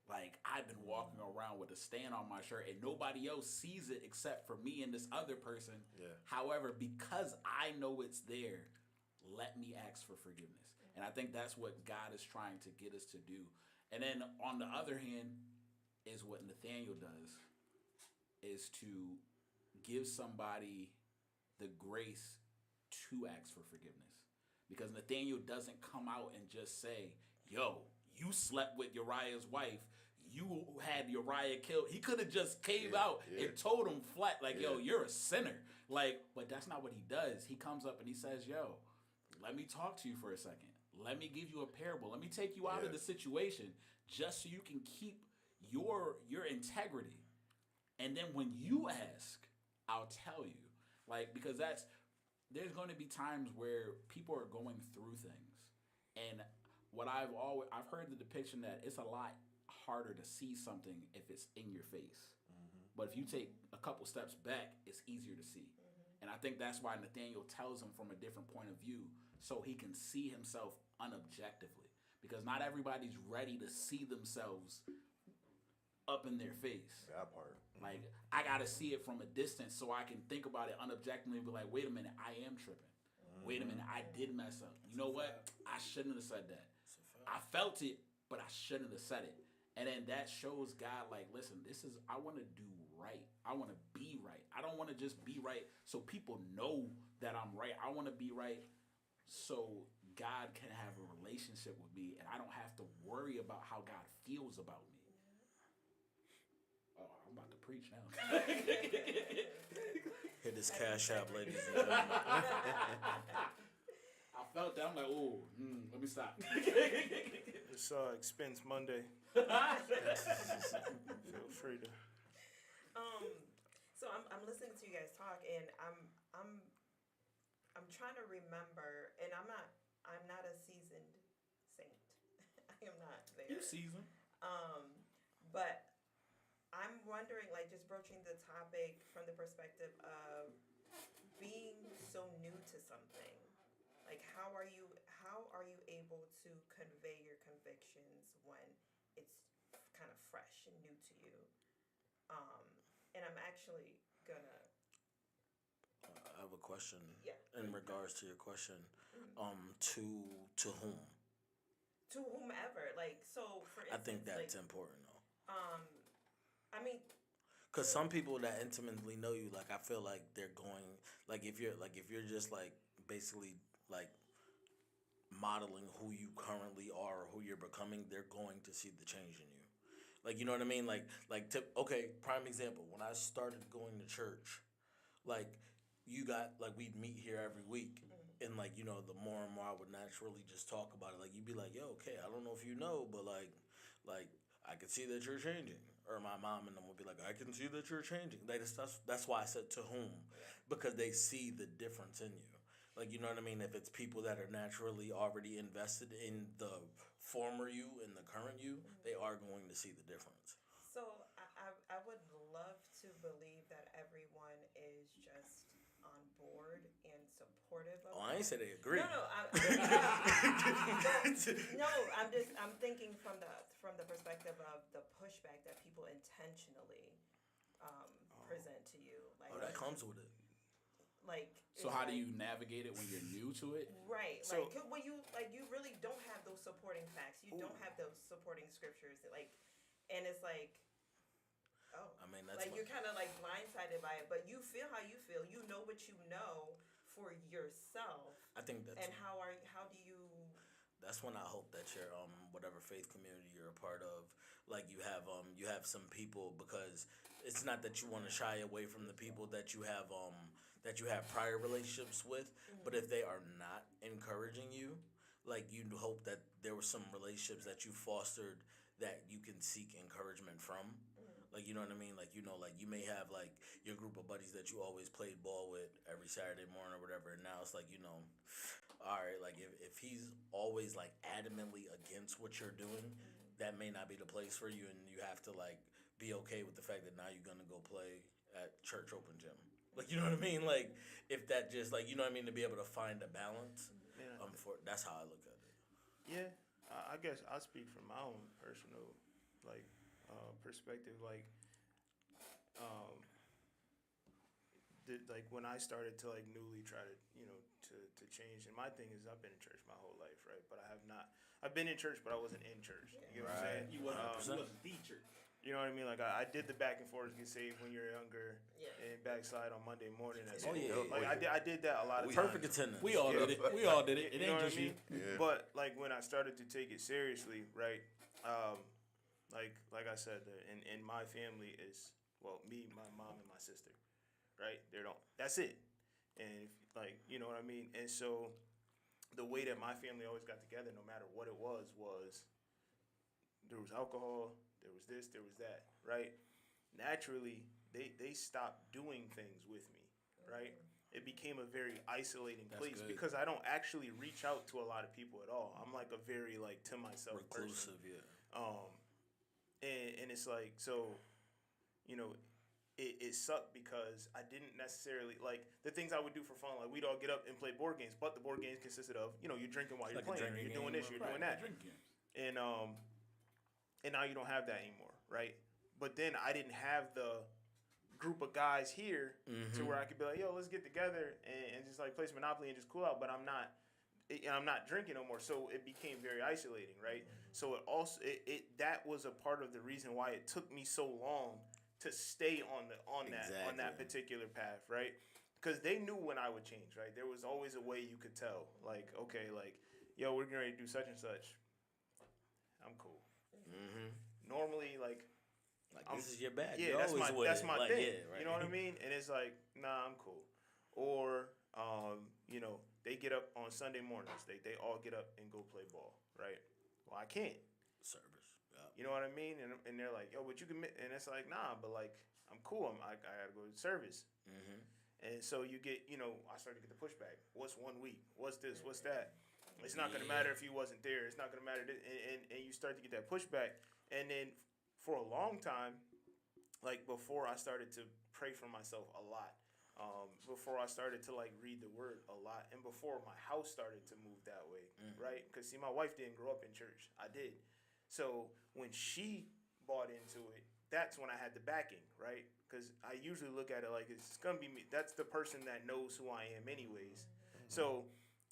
Like, I've been walking around with a stain on my shirt, and nobody else sees it except for me and this other person. Yeah. However, because I know it's there, let me ask for forgiveness. And I think that's what God is trying to get us to do. And then on the other hand, is what Nathaniel does, is to give somebody the grace to ask for forgiveness. Because Nathaniel doesn't come out and just say, yo, you slept with Uriah's wife, you had Uriah killed. He could have just came out and told him flat, like, yo, you're a sinner. Like, but that's not what he does. He comes up and he says, yo, let me talk to you for a second. Let me give you a parable. Let me take you out of the situation just so you can keep your integrity. And then when you ask, I'll tell you. Like, because there's going to be times where people are going through things. And what I've heard the depiction that it's a lot harder to see something if it's in your face. But if you take a couple steps back, it's easier to see. And I think that's why Nathaniel tells him from a different point of view, so he can see himself unobjectively. Because not everybody's ready to see themselves up in their face. That part. Like, I got to see it from a distance so I can think about it unobjectively and be like, wait a minute, I am tripping. Wait a minute, I did mess up. You know what? I shouldn't have said that. I felt it, but I shouldn't have said it. And then that shows God, like, listen, I want to do right. I want to be right. I don't want to just be right so people know that I'm right. I want to be right so God can have a relationship with me, and I don't have to worry about how God feels about me. Oh, I'm about to preach now. Hit this cash app, ladies and gentlemen. I felt that. I'm like, oh, let me stop. It's Expense Monday. Feel free to. So I'm listening to you guys talk, and I'm trying to remember, and I'm not a seasoned saint. I am not there. You're seasoned. But I'm wondering, like, just broaching the topic from the perspective of being so new to something. Like, how how are you able to convey your convictions when it's kind of fresh and new to you? And I'm actually gonna, I have a question yeah, in regards to your question. To whom? to whomever. Like, so for I think instance, that's like, important though. I mean, Cause some people that intimately know you, like I feel like they're going, like if you're just like basically like modeling who you currently are or who you're becoming, they're going to see the change in you. Like you know what I mean? Okay, prime example. When I started going to church, like you got like we'd meet here every week, and like you know the more and more I would naturally just talk about it. Like you'd be like, yo, okay, I don't know if you know, but like I can see that you're changing. Or my mom and them would be like, I can see that you're changing. That's why I said to whom, because they see the difference in you. Like you know what I mean? If it's people that are naturally already invested in the former you and the current you, they are going to see the difference. so I would love to believe that everyone is just on board and supportive of. Oh, I ain't that. say they agree. No, I'm thinking from the perspective of the pushback that people intentionally present to you. Like, Oh, that comes with it. like. So it's how do like- you navigate it when you're new to it? Right, So- like when you really don't have those supporting facts, you don't have those supporting scriptures, like, and it's like, oh, I mean, that's like what- you're kind of like blindsided by it, but you feel how you feel. You know what you know for yourself, I think that's and how do you? that's when I hope that your whatever faith community you're a part of, like you have some people, because it's not that you want to shy away from the people that you have prior relationships with, but if they are not encouraging you, like you hope that there were some relationships that you fostered that you can seek encouragement from. Like, you know what I mean? Like, you know, like you may have like your group of buddies that you always played ball with every Saturday morning or whatever. And now it's like, you know, all right, like if he's always like adamantly against what you're doing, that may not be the place for you. And you have to like be okay with the fact that now you're going to go play at church open gym. Like, you know what I mean? Like if that just like, you know what I mean? To be able to find a balance, Yeah. that's how I look at it. Yeah, I guess I'll speak from my own personal like perspective. Like, like when I started to like newly try to to change, and my thing is I've been in church my whole life, right? But I have not. I've been in church, but I wasn't in church. You know what I'm saying? You wasn't the church. You know what I mean? Like I did the back and forth get saved when you're younger, Yeah. and backslide on Monday morning. At Oh, school. yeah. Like I did that a lot of times. Perfect attendance. We all did it. We all did it. It You know ain't what just I mean? you. Yeah. But like when I started to take it seriously, right? Like I said, in my family is me, my mom, and my sister, right? That's it. And like you know what I mean. And so the way that my family always got together, no matter what it was there was alcohol, there was this, there was that, right? Naturally, they stopped doing things with me, right? It became a very isolating That's place good. because I don't actually reach out to a lot of people at all. I'm like a very like to myself person. Reclusive, yeah. And it's like, so, you know, it sucked because I didn't necessarily like the things I would do for fun. Like we'd all get up and play board games, but the board games consisted of, you know, you're drinking while you're Like a playing, or drinking you're doing game, this, you're right, doing that. Drink games. And now you don't have that anymore, right? But then I didn't have the group of guys here to where I could be like, yo, let's get together and just like play some Monopoly and just cool out. But I'm not drinking no more, so it became very isolating, right? So that was a part of the reason why it took me so long to stay on that particular path, right? Because they knew when I would change, right? There was always a way you could tell, like, okay, like, yo, we're getting ready to do such and such. I'm cool. Normally, like this is your bag. yeah, You're that's always my with that's it. my Like, thing. yeah, right. You know what I mean? And it's like, nah, I'm cool. Or you know, they get up on Sunday mornings. They all get up and go play ball, right? Well, I can't. Service. Yeah. You know what I mean? And they're like, yo, but you can. And it's like, nah, but like, I'm cool. I gotta go to service. And so you get, you know, I started to get the pushback. What's 1 week? What's this? What's that? It's not gonna matter if you wasn't there. It's not gonna matter. And you start to get that pushback. And then for a long time, like before I started to pray for myself a lot, before I started to like read the word a lot, and before my house started to move that way, right? Because see, my wife didn't grow up in church. I did. So when she bought into it, that's when I had the backing, right? Because I usually look at it like it's gonna be me. That's the person that knows who I am, anyways. So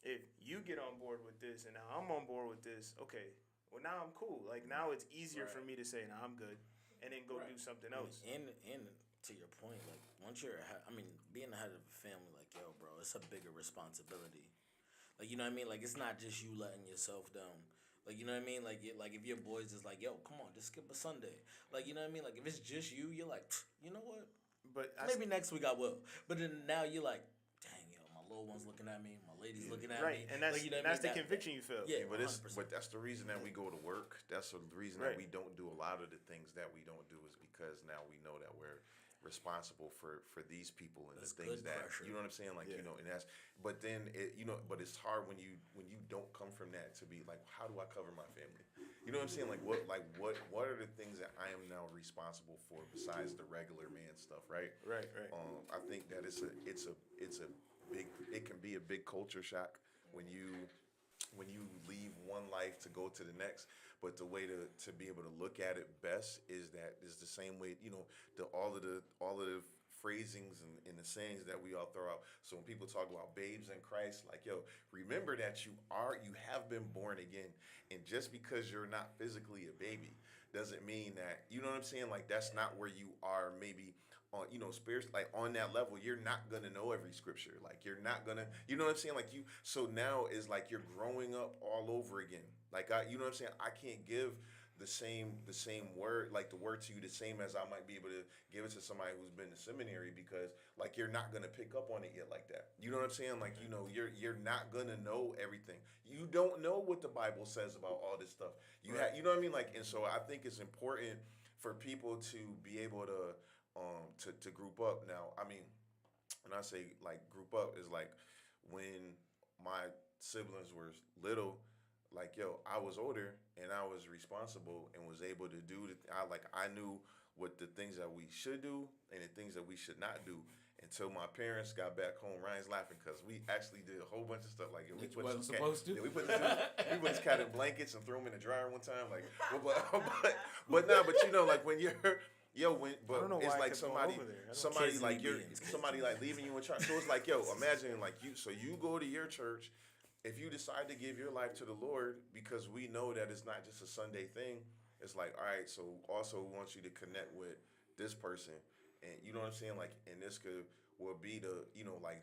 if you get on board with this, and now I'm on board with this, okay. Well, now I'm cool. Like now it's easier for me to say, "Nah, I'm good," and then go do something else. And to your point, like once you're, being the head of a family, like yo, bro, it's a bigger responsibility. Like you know what I mean? Like it's not just you letting yourself down. Like you know what I mean? Like like if your boys is like, yo, come on, just skip a Sunday. Like you know what I mean? Like if it's just you, you're like, you know what? But Maybe next week I will. But then now you're like, dang, yo, my little one's looking at me, my lady's looking at me. And that's like, you know and what I that's the mean? conviction you feel. Yeah, But but 100%. that's the reason that we go to work. That's the reason that we don't do a lot of the things that we don't do is because now we know that we're responsible for these people and That's the things good that pressure. you know what I'm saying, like you know, and that's but then but it's hard when you don't come from that to be like, how do I cover my family? You know what I'm saying? Like what are the things that I am now responsible for besides the regular man stuff, right? Right. I think that it's a big, it can be a big culture shock when you leave one life to go to the next. But the way to be able to look at it best is the same way, all of the phrasings and the sayings that we all throw out. So when people talk about babes in Christ, like, yo, remember that you have been born again. And just because you're not physically a baby doesn't mean that, you know what I'm saying? Like, that's not where you are maybe on, spiritually, like on that level. You're not going to know every scripture. Like, you're not going to, you know what I'm saying? Like so now is like you're growing up all over again. Like, you know what I'm saying? I can't give the same word, like the word to you the same as I might be able to give it to somebody who's been to seminary, because like you're not gonna pick up on it yet like that. You know what I'm saying? Like you're not gonna know everything. You don't know what the Bible says about all this stuff. You know what I mean? Like, and so I think it's important for people to be able to group up. Now, I mean, when I say like group up is like when my siblings were little. Like, yo, I was older and I was responsible and was able to do I knew what the things that we should do and the things that we should not do. Until my parents got back home, Ryan's laughing because we actually did a whole bunch of stuff. Like, we put wasn't supposed to. we put this cat in blankets and threw them in the dryer one time. Like, but like when you're. But don't know it's why I like kept going somebody, over there. somebody Kids like need you're, beans, somebody like leaving you in charge. So it's like, yo, imagine like so you go to your church. If you decide to give your life to the Lord, because we know that it's not just a Sunday thing, it's like, all right, so also we want you to connect with this person, and you know what I'm saying, like, and this will be like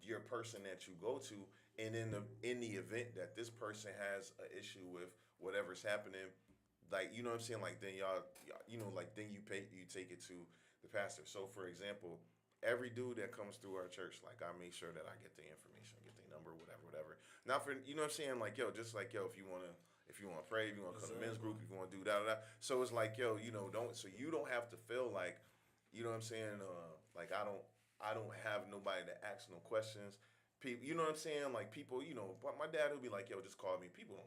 your person that you go to, and in the event that this person has an issue with whatever's happening, like, you know what I'm saying, like then y'all like then you take it to the pastor. So for example, every dude that comes through our church, like I make sure that I get the information, get the number, whatever. Now for you know what I'm saying, like yo, just like yo, if you wanna pray, if you wanna come to men's group, if you wanna do that. So it's like yo, you don't have to feel like, you know what I'm saying, like I don't have nobody to ask no questions. People, you know what I'm saying, like people, but my dad will be like, yo, just call me. People don't,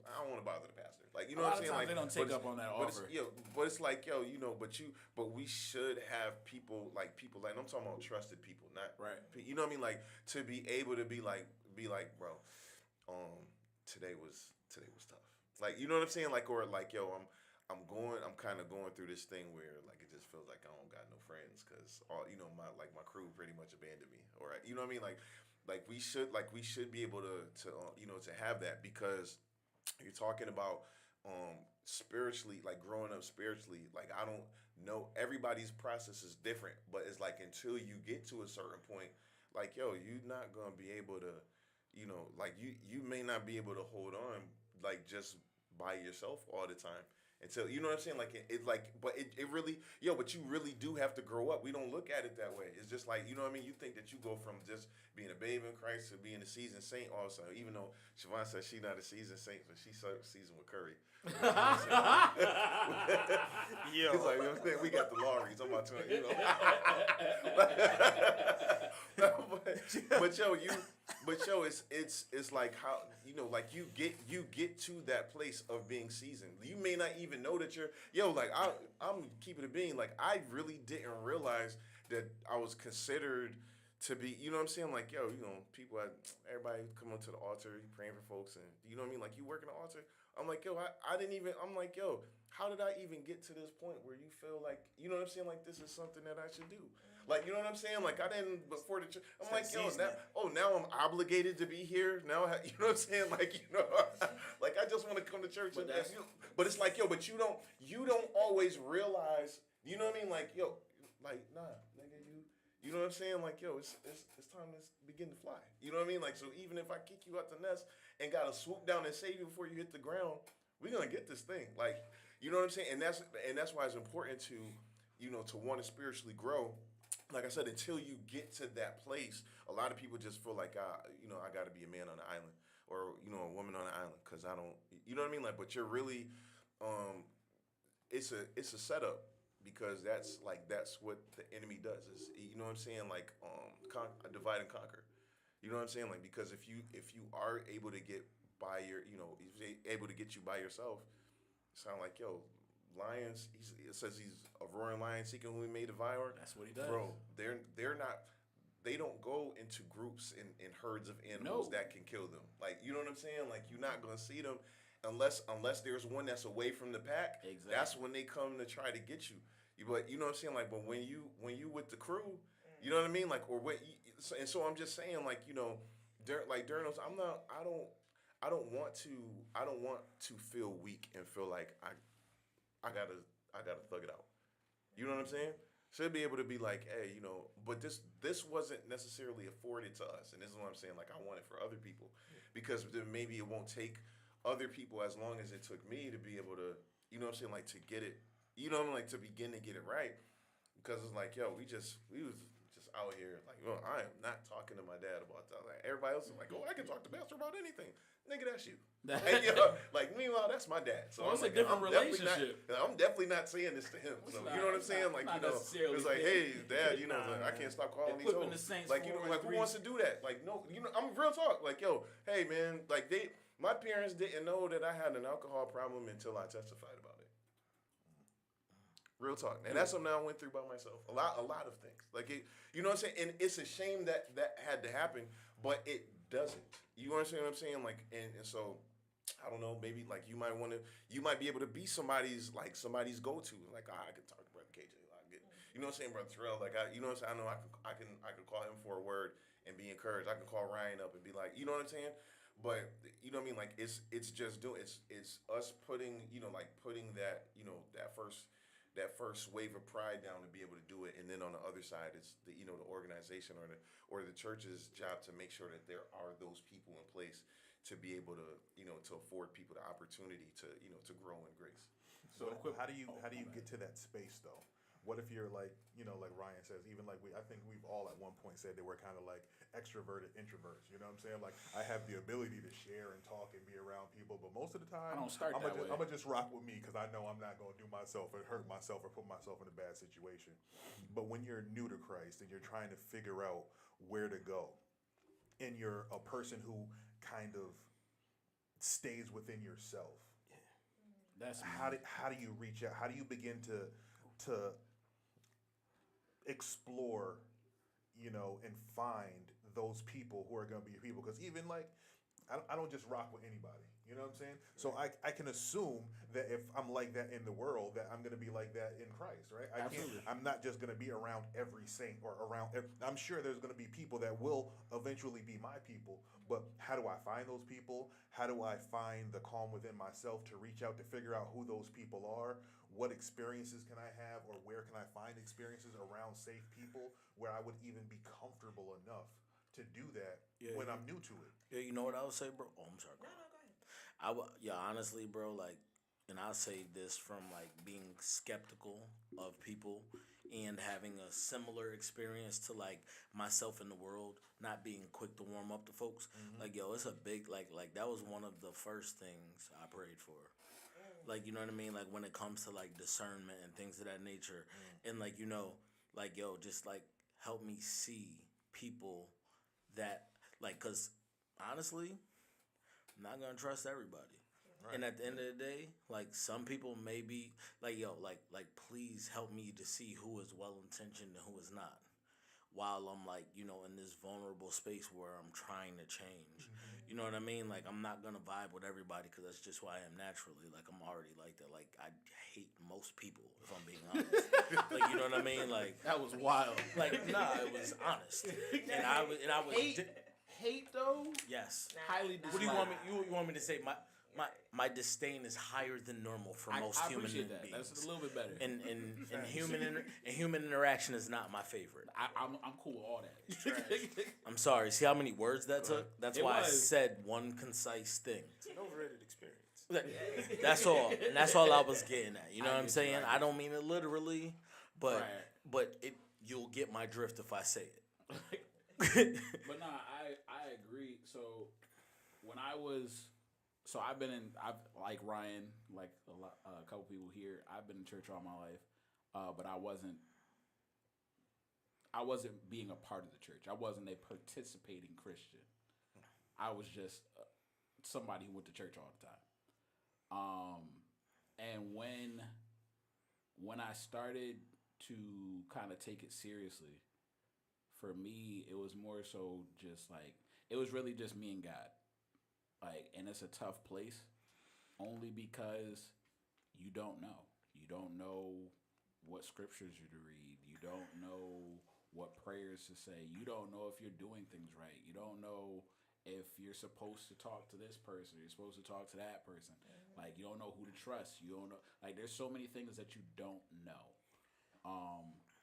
I don't want to bother the pastor, like you know what I'm saying, like they don't take up on that offer. But it's like yo, but we should have people like I'm talking about trusted people, not Right. You know what I mean, like to be able to be like, bro, today was tough. Like, you know what I'm saying? Like, or like, yo, I'm kind of going through this thing where like it just feels like I don't got no friends because all my crew pretty much abandoned me. Or you know what I mean? Like we should be able to have that, because you're talking about spiritually, like growing up spiritually. Like I don't know, everybody's process is different, but it's like until you get to a certain point, like yo, you're not gonna be able to. Like you may not be able to hold on like just by yourself all the time until, you know what I'm saying? Like but it really, but you really do have to grow up. We don't look at it that way. It's just like, you know what I mean? You think that you go from just being a babe in Christ to being a seasoned saint also, even though Siobhan says she's not a seasoned saint, but she's seasoned with Curry. Yo. It's like, you know what I'm saying? We got the Lawrys. I'm about to, but yo, But yo, it's like how like you get to that place of being seasoned. You may not even know that like I'm keeping it being like I really didn't realize that I was considered to be, you know what I'm saying? Like, yo, everybody come up to the altar, you praying for folks, and you know what I mean? Like, you work in the altar. I'm like, yo, I didn't even, I'm like, yo, how did I even get to this point where you feel like, you know what I'm saying? Like, this is something that I should do. Like, you know what I'm saying? Like, I didn't, before the church, I'm like, yo, now I'm obligated to be here. Now, you know what I'm saying? Like, like, I just want to come to church. But it's like, yo, but you don't always realize, you know what I mean? Like, yo, like, nah, nigga, you know what I'm saying? Like, yo, it's time to begin to fly. You know what I mean? Like, so even if I kick you out the nest and gotta swoop down and save you before you hit the ground, we're gonna get this thing. Like, you know what I'm saying? And that's why it's important to, to want to spiritually grow. Like I said, until you get to that place, a lot of people just feel like, I got to be a man on the island or, a woman on the island because I don't, you know what I mean? Like, but you're really, it's a setup. Because that's what the enemy does is, you know what I'm saying, like divide and conquer, you know what I'm saying, like, because if you are able to get by if he's able to get you by yourself, sound like, yo, lions, it says he's a roaring lion seeking whom he may devour. That's what he does, bro. They're not, they don't go into groups in herds of animals that can kill them, like, you know what I'm saying, like, you're not gonna see them unless there's one that's away from the pack. Exactly. That's when they come to try to get you. But you know what I'm saying, like, but when you with the crew, you know what I mean, like, or what, and so I'm just saying, like, during those, I don't want to feel weak and feel like I gotta thug it out. You know what I'm saying? Should be able to be like, hey, but this wasn't necessarily afforded to us, and this is what I'm saying. Like, I want it for other people, because then maybe it won't take other people as long as it took me to be able to, you know what I'm saying, like, to get it. You know what I mean? Like, to begin to get it right. Because it's like, yo, we was just out here. Like, well, I am not talking to my dad about that. Like, everybody else is like, oh, I can talk to Pastor about anything. Nigga, that's you. And, like, meanwhile, that's my dad. So it's like, a different relationship. I'm definitely not saying this to him. So, you know what I'm saying? Like, it's like, hey, dad, like, I can't stop calling these hoes. Like, like, who wants to do that? Like, no, I'm real talk. Like, yo, hey, man, like, my parents didn't know that I had an alcohol problem until I testified about it. Real talk. And that's something I went through by myself. A lot of things. Like, you know what I'm saying? And it's a shame that had to happen, but it doesn't. You understand what I'm saying? Like, and so, I don't know, maybe, like, you might be able to be somebody's go-to. Like, I can talk to Brother KJ. You know what I'm saying, Brother Terrell? Like, you know what I'm saying? I know I can call him for a word and be encouraged. I can call Ryan up and be like, you know what I'm saying? But, you know what I mean? Like, it's just doing, it's us putting, putting that, that first wave of pride down to be able to do it, and then on the other side, it's the the organization or the church's job to make sure that there are those people in place to be able to to afford people the opportunity to to grow in grace. So how do you get to that space though? What if you're like, like Ryan says, even like I think we've all at one point said that we're kind of like extroverted introverts. You know what I'm saying? Like, I have the ability to share and talk and be around people, but most of the time, I don't start I'm that way. gonna just rock with me because I know I'm not gonna do myself or hurt myself or put myself in a bad situation. But when you're new to Christ and you're trying to figure out where to go, and you're a person who kind of stays within yourself, that's how do you reach out? How do you begin to explore, and find those people who are going to be your people? Because even like, I don't just rock with anybody. You know what I'm saying? So I can assume that if I'm like that in the world, that I'm going to be like that in Christ, right? I'm not just going to be around every saint or around. I'm sure there's going to be people that will eventually be my people. But how do I find those people? How do I find the calm within myself to reach out to figure out who those people are? What experiences can I have, or where can I find experiences around safe people where I would even be comfortable enough to do that when I'm new to it? Yeah, you know what I would say, bro? Oh, I'm sorry. No, go ahead. Honestly, bro, like, and I'll say this from like being skeptical of people and having a similar experience to like myself in the world, not being quick to warm up to folks. Like, yo, it's a big like that was one of the first things I prayed for. Like, you know what I mean? Like, when it comes to like discernment and things of that nature, and like, like, yo, just like help me see people that Like, cause honestly, I'm not gonna trust everybody. And at the end of the day, like some people may be like, yo, like please help me to see who is well intentioned and who is not. While I'm like, in this vulnerable space where I'm trying to change. You know what I mean? Like I'm not gonna vibe with everybody because that's just who I am naturally. Like I'm already like that. Like I hate most people if I'm being honest. Like you know what I mean? Like That was wild. like nah, it was honest. And I was Hate though. yes. Highly What do you want me? You want me to say? My disdain is higher than normal for most I human appreciate that. beings. That's a little bit better. And human interaction is not my favorite. I'm cool with all that. I'm sorry. See how many words that took? That's It why I was. said one concise thing. It's an overrated experience. That's all. And that's all I was getting at. You know I what I'm get you, saying? I get I don't mean it literally, but Right. you'll get my drift if I say it. But nah, I agree. So when I've like Ryan, like a couple people here. I've been in church all my life, but I wasn't being a part of the church. I wasn't a participating Christian. I was just somebody who went to church all the time. And when I started to kind of take it seriously, for me, it was more so just like, it was really just me and God. Like, and it's a tough place only because you don't know. You don't know what scriptures you're to read. You don't know what prayers to say. You don't know if you're doing things right. You don't know if you're supposed to talk to this person. You're supposed to talk to that person. Like, you don't know who to trust. You don't know. Like, there's so many things that you don't know.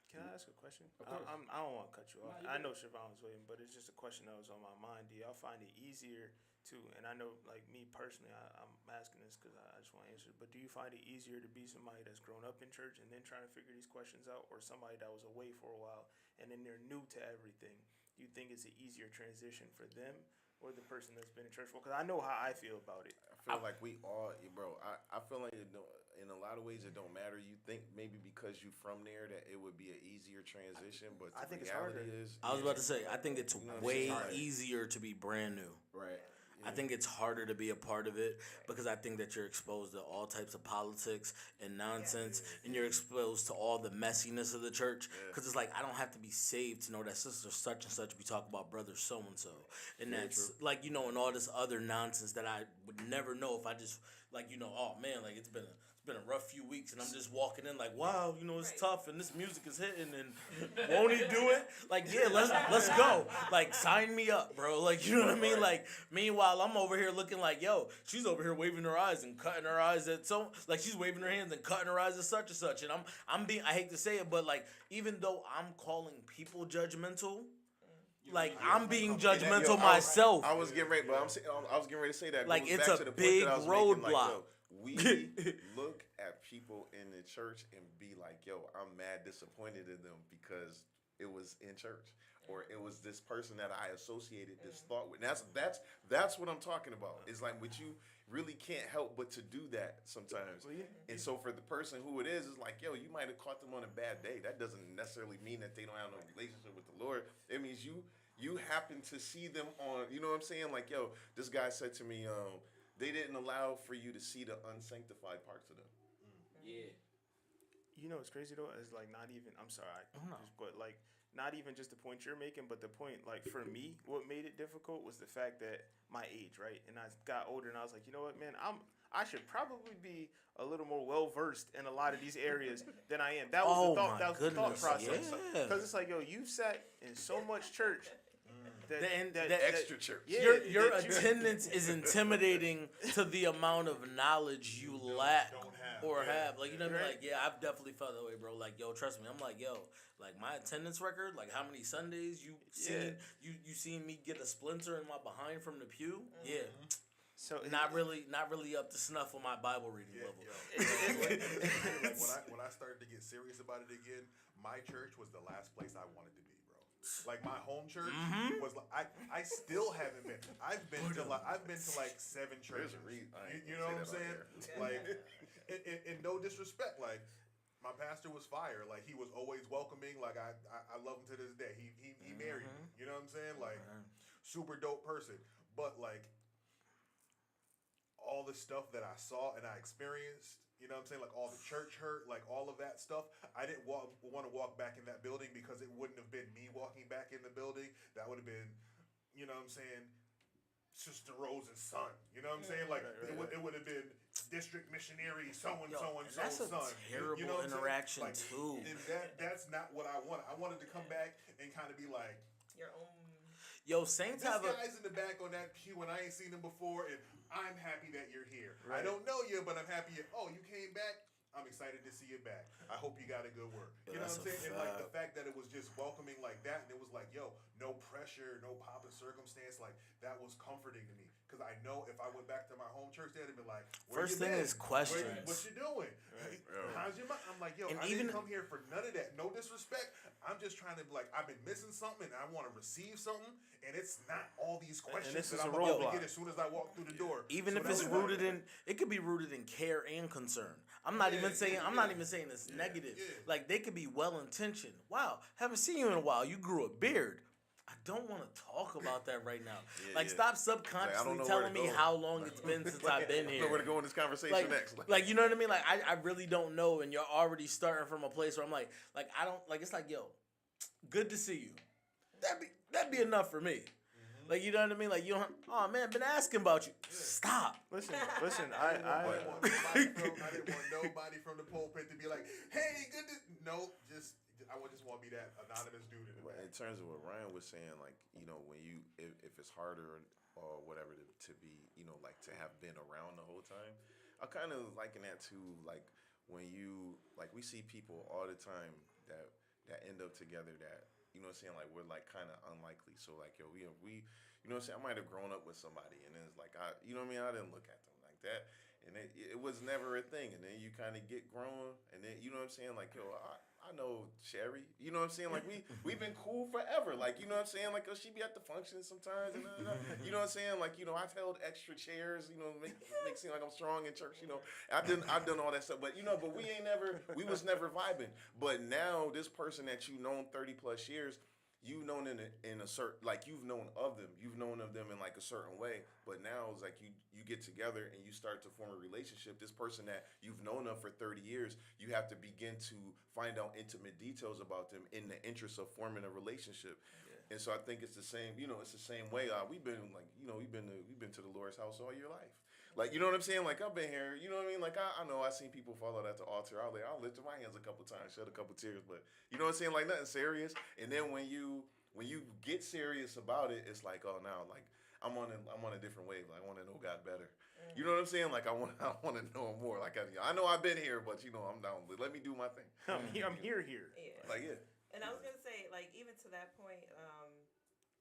Can I ask a question? Of course. I don't want to cut you off. No, I know Siobhan was waiting, but it's just a question that was on my mind. Do y'all find it easier to, and I know, like me personally, I'm asking this because I just want to answer it, but do you find it easier to be somebody that's grown up in church and then trying to figure these questions out, or somebody that was away for a while and then they're new to everything? Do you think it's an easier transition for them or the person that's been in church for? Because I know how I feel about it. I feel like we all, bro. I feel like in a lot of ways it don't matter. You think maybe because you from there that it would be an easier transition, but the I think it's reality harder. is, I was about to say, I think it's know, way it's harder. easier to be brand new. Right. I think it's harder to be a part of it because I think that you're exposed to all types of politics and nonsense, and you're exposed to all the messiness of the church. Because it's like, I don't have to be saved to know that sister such and such be talking about brother so and so, and that's like, and all this other nonsense that I would never know if I just oh man, like it's been a rough few weeks, and I'm just walking in like, wow, it's tough, and this music is hitting, and won't he do it? Like, yeah, let's go. Like, sign me up, bro. Like, you know what I mean? Like, meanwhile, I'm over here looking like, yo, she's over here waving her eyes and cutting her eyes at like she's waving her hands and cutting her eyes at such and such, and I'm being, I hate to say it, but like, even though I'm calling people judgmental, like I'm being judgmental myself. I was getting ready, but I was getting ready to say that. Like, Goes it's back a to the point big that I was making, like, roadblock. yo, we look at people in the church and be like, yo, I'm mad disappointed in them because it was in church, or it was this person that I associated this thought with. And that's what I'm talking about. It's like, what you really can't help but to do that sometimes. And so for the person who it is, it's like, yo, you might have caught them on a bad day. That doesn't necessarily mean that they don't have no relationship with the Lord. It means you happen to see them on, you know what I'm saying? Like, yo, this guy said to me, they didn't allow for you to see the unsanctified parts of them. Yeah. It's crazy though. It's like not even. I'm sorry, but like not even just the point you're making, but the point, like, for me, what made it difficult was the fact that my age, right? And I got older, and I was like, you know what, man, I should probably be a little more well versed in a lot of these areas than I am. That was the thought. That was the thought process. Yeah. Because it's like, yo, you've sat in so much church. That Extra church. Yeah, Your attendance is intimidating to the amount of knowledge you lack or have. Like, you know what I mean? Like, yeah, I've definitely felt that way, bro. Like, yo, trust me. I'm like, yo, like my attendance record, like how many Sundays you seen me get a splinter in my behind from the pew? Yeah. So not really up to snuff on my Bible reading level. When I started to get serious about it again, my church was the last place I wanted to be, bro. Like my home church was like I still haven't been. I've been to like 7 churches. You know what I'm saying? Like, in no disrespect, like my pastor was fire. Like, he was always welcoming. Like, I love him to this day. He married me. You know what I'm saying? Like, super dope person. But like all the stuff that I saw and I experienced, you know what I'm saying? Like all the church hurt, like all of that stuff. I didn't want to walk back in that building because it wouldn't have been me walking back in the building. That would have been, you know what I'm saying, Sister Rose's son. You know what I'm saying? Like it would have been district missionary so and so and That's so's a son. terrible You know what I'm saying? interaction Like, too. And that's not what I wanted. I wanted to come back and kind of be like, Your own. Yo, Saints this have a guy's in the back on that pew and I ain't seen him before, and I'm happy that you're here. I don't know you, but I'm happy. You came back. I'm excited to see you back. I hope you got a good work. You know That's what I'm a saying? And like the fact. fact that it was just welcoming like that, and it was like, yo, no pressure, no pomp and circumstance. Like that was comforting to me because I know if I went back to my home church, they'd have been like, where First you thing been? is questions. What you doing? How's your mom? I'm like, yo, And I even- didn't come here for none of that. No disrespect. I'm just trying to like, I've been missing something, and I want to receive something, and it's not all these questions this that is I'm a about to roadblock. get as soon as I walk through the door. Even So if that it's was rooted like- in, it could be rooted in care and concern. I'm not even saying it's negative. yeah. Like they could be well intentioned. Wow, haven't seen you in a while. You grew a beard. I don't want to talk about that right now. Yeah. Stop Like, I subconsciously don't know where telling to me go. how long it's been since I've been I don't here. know where to go in this conversation like, next. like you know what I mean? Like I really don't know, and you're already starting from a place where I'm like I don't like. It's like, yo, good to see you. That'd be enough for me. Like you know what I mean? Like you don't. Oh man, been asking about you. Stop. Listen. I didn't want nobody from the pulpit to be like, "Hey, good to." No, I would just want to be that anonymous dude in the But back. in terms of what Ryan was saying, like, you know, when you if it's harder or whatever to be, you know, like to have been around the whole time, I kind of liken that to like when you like we see people all the time that end up together that, you know what I'm saying, like we're like kind of unlikely. So like, yo, we you know what I'm saying, I might have grown up with somebody and then it's like you know what I mean, I didn't look at them like that. And it was never a thing. And then you kind of get grown. And then, you know what I'm saying? Like, yo, I know Sherry. You know what I'm saying? Like, we've been cool forever. Like, you know what I'm saying? Like, she be at the functions sometimes. And, you know what I'm saying? Like, you know, I've held extra chairs, you know, make it seem like I'm strong in church, you know. I've done all that stuff. But, you know, but we was never vibing. But now, this person that you've known 30 plus years, you've known in a certain, like you've known of them in like a certain way, but now it's like you get together and you start to form a relationship. This person that you've known of for 30 years, you have to begin to find out intimate details about them in the interest of forming a relationship. And so I think it's the same, you know, it's the same way. We've been like, you know, we've been to the Lord's house all your life. Like, you know what I'm saying? Like, I've been here, you know what I mean? Like, I know I've seen people fall out at the altar. I'll lift my hands a couple times, shed a couple tears, but you know what I'm saying? Like, nothing serious. And then when you get serious about it, it's like, oh, now, like, I'm on a different wave. Like, I want to know God better. You know what I'm saying? Like, I want to know him more. Like, I know I've been here, but, you know, I'm down. Let me do my thing. I'm here. Yeah. Like, yeah. And I was gonna say, like, even to that point,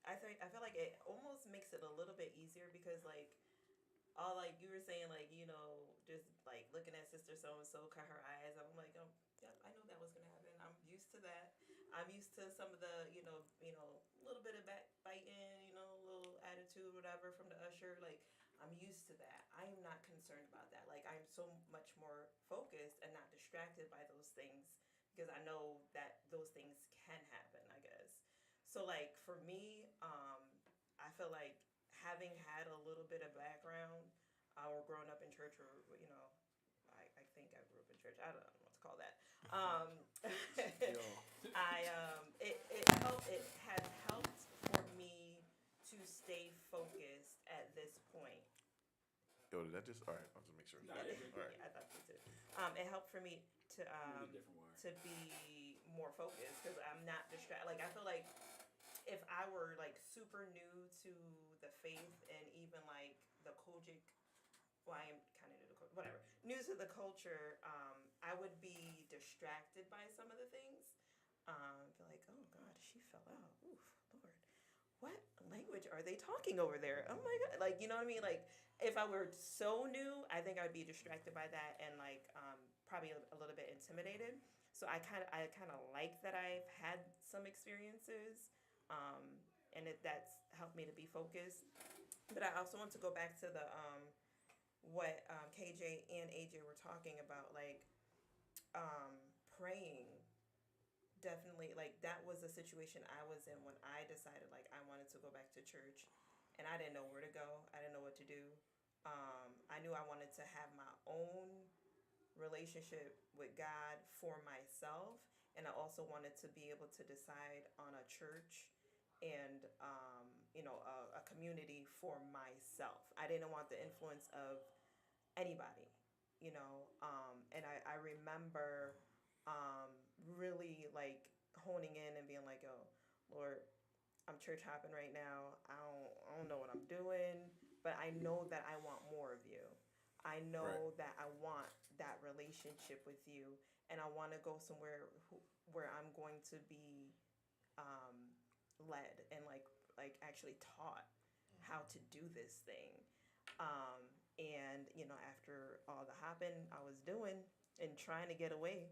I feel like it almost makes it a little bit easier because, like, all like you were saying, like, you know, just like looking at sister so and so cut her eyes. I'm like, yeah, I know that was gonna happen. I'm used to that. I'm used to some of the, you know, a little bit of backbiting, you know, a little attitude, whatever, from the usher. Like, I'm used to that. I am not concerned about that. Like, I'm so much more focused and not distracted by those things because I know that those things can happen, I guess. So, like, for me, I feel like having had a little bit of background or growing up in church, or, you know, I think I grew up in church. I don't know what to call that. It has helped for me to stay focused at this point. Yo, did that just, all right, I'll just make sure. Nah, yeah. All right. Yeah, I thought so too. It helped for me to be more focused because I'm not distracted. Like, I feel like if I were like super new to the faith and even like the Kojic, well, I am kind of new to Kojic, whatever, new to the culture, I would be distracted by some of the things. Be like, oh God, she fell out. Oof, Lord, what language are they talking over there? Oh my God, like, you know what I mean? Like, if I were so new, I think I'd be distracted by that and like probably a little bit intimidated. So I kind of like that I've had some experiences, and that's helped me to be focused. But I also want to go back to the what KJ and AJ were talking about, like praying definitely, like, that was a situation I was in when I decided, like, I wanted to go back to church, and I didn't know where to go. I didn't know what to do. I knew I wanted to have my own relationship with God for myself, and I also wanted to be able to decide on a church and a community for myself. I didn't want the influence of anybody, and I remember really like honing in and being like, yo, Lord, I'm church hopping right now. I don't know what I'm doing, but I know that I want more of you. I know that I want that relationship with you, and I want to go somewhere where I'm going to be led and like actually taught how to do this thing. And after all the hopping I was doing and trying to get away,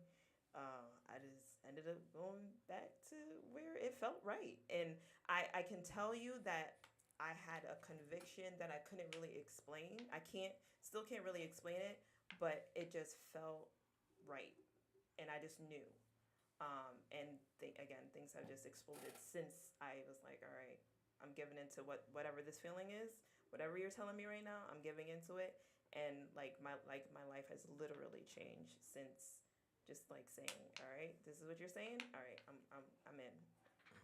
I just ended up going back to where it felt right. And I can tell you that I had a conviction that I couldn't really explain. Still can't really explain it, but it just felt right. And I just knew. And again, things have just exploded since I was like, all right, I'm giving into whatever this feeling is, whatever you're telling me right now, I'm giving into it. And my life has literally changed since just like saying, all right, this is what you're saying. All right, I'm in.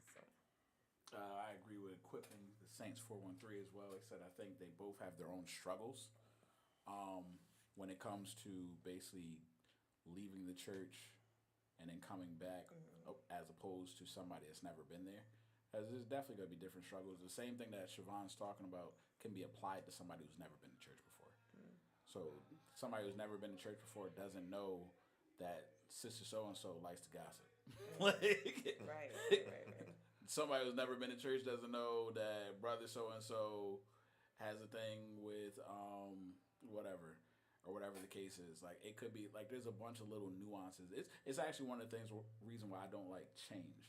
So. I agree with equipping the Saints 413 as well. Like I said, I think they both have their own struggles when it comes to basically leaving the church and then coming back, as opposed to somebody that's never been there. Because there's definitely going to be different struggles. The same thing that Siobhan's talking about can be applied to somebody who's never been to church before. So somebody who's never been to church before doesn't know that Sister So-and-so likes to gossip. Right. Somebody who's never been to church doesn't know that Brother So-and-so has a thing with whatever. Or whatever the case is. Like, it could be, like, there's a bunch of little nuances. It's actually one of the things, reason why I don't like change.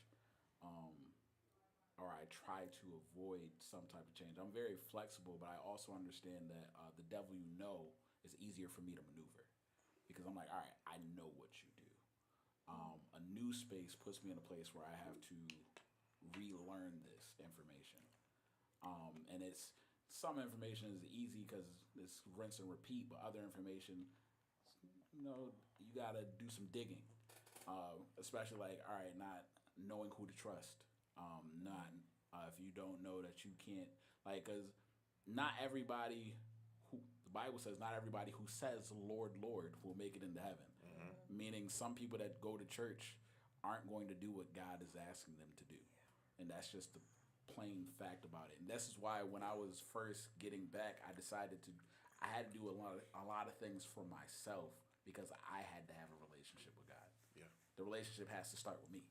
Or I try to avoid some type of change. I'm very flexible, but I also understand that the devil is easier for me to maneuver. Because I'm like, all right, I know what you do. A new space puts me in a place where I have to relearn this information. And some information is easy because it's rinse and repeat, but other information, you got to do some digging. Especially like, all right, not knowing who to trust. If you don't know that you can't, like, because not everybody the Bible says not everybody who says Lord, Lord will make it into heaven. Meaning some people that go to church aren't going to do what God is asking them to do. And that's just the plain fact about it. And this is why when I was first getting back, I had to do a lot of things for myself because I had to have a relationship with God. Yeah. The relationship has to start with me.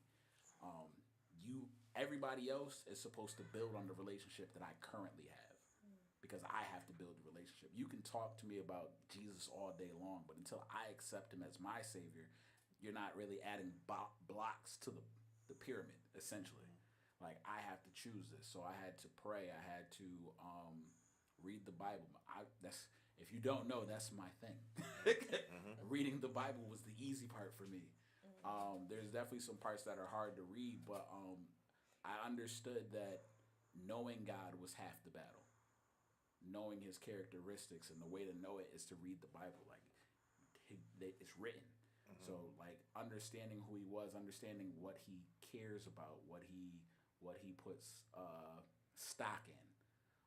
Everybody else is supposed to build on the relationship that I currently have because I have to build the relationship. You can talk to me about Jesus all day long, but until I accept him as my savior, you're not really adding blocks to the pyramid, essentially. Like, I have to choose this. So I had to pray. I had to read the Bible. If you don't know, that's my thing. Reading the Bible was the easy part for me. There's definitely some parts that are hard to read, but I understood that knowing God was half the battle. Knowing his characteristics, and the way to know it is to read the Bible. Like, it's written. So, like, understanding who he was, understanding what he cares about, what he puts stock in.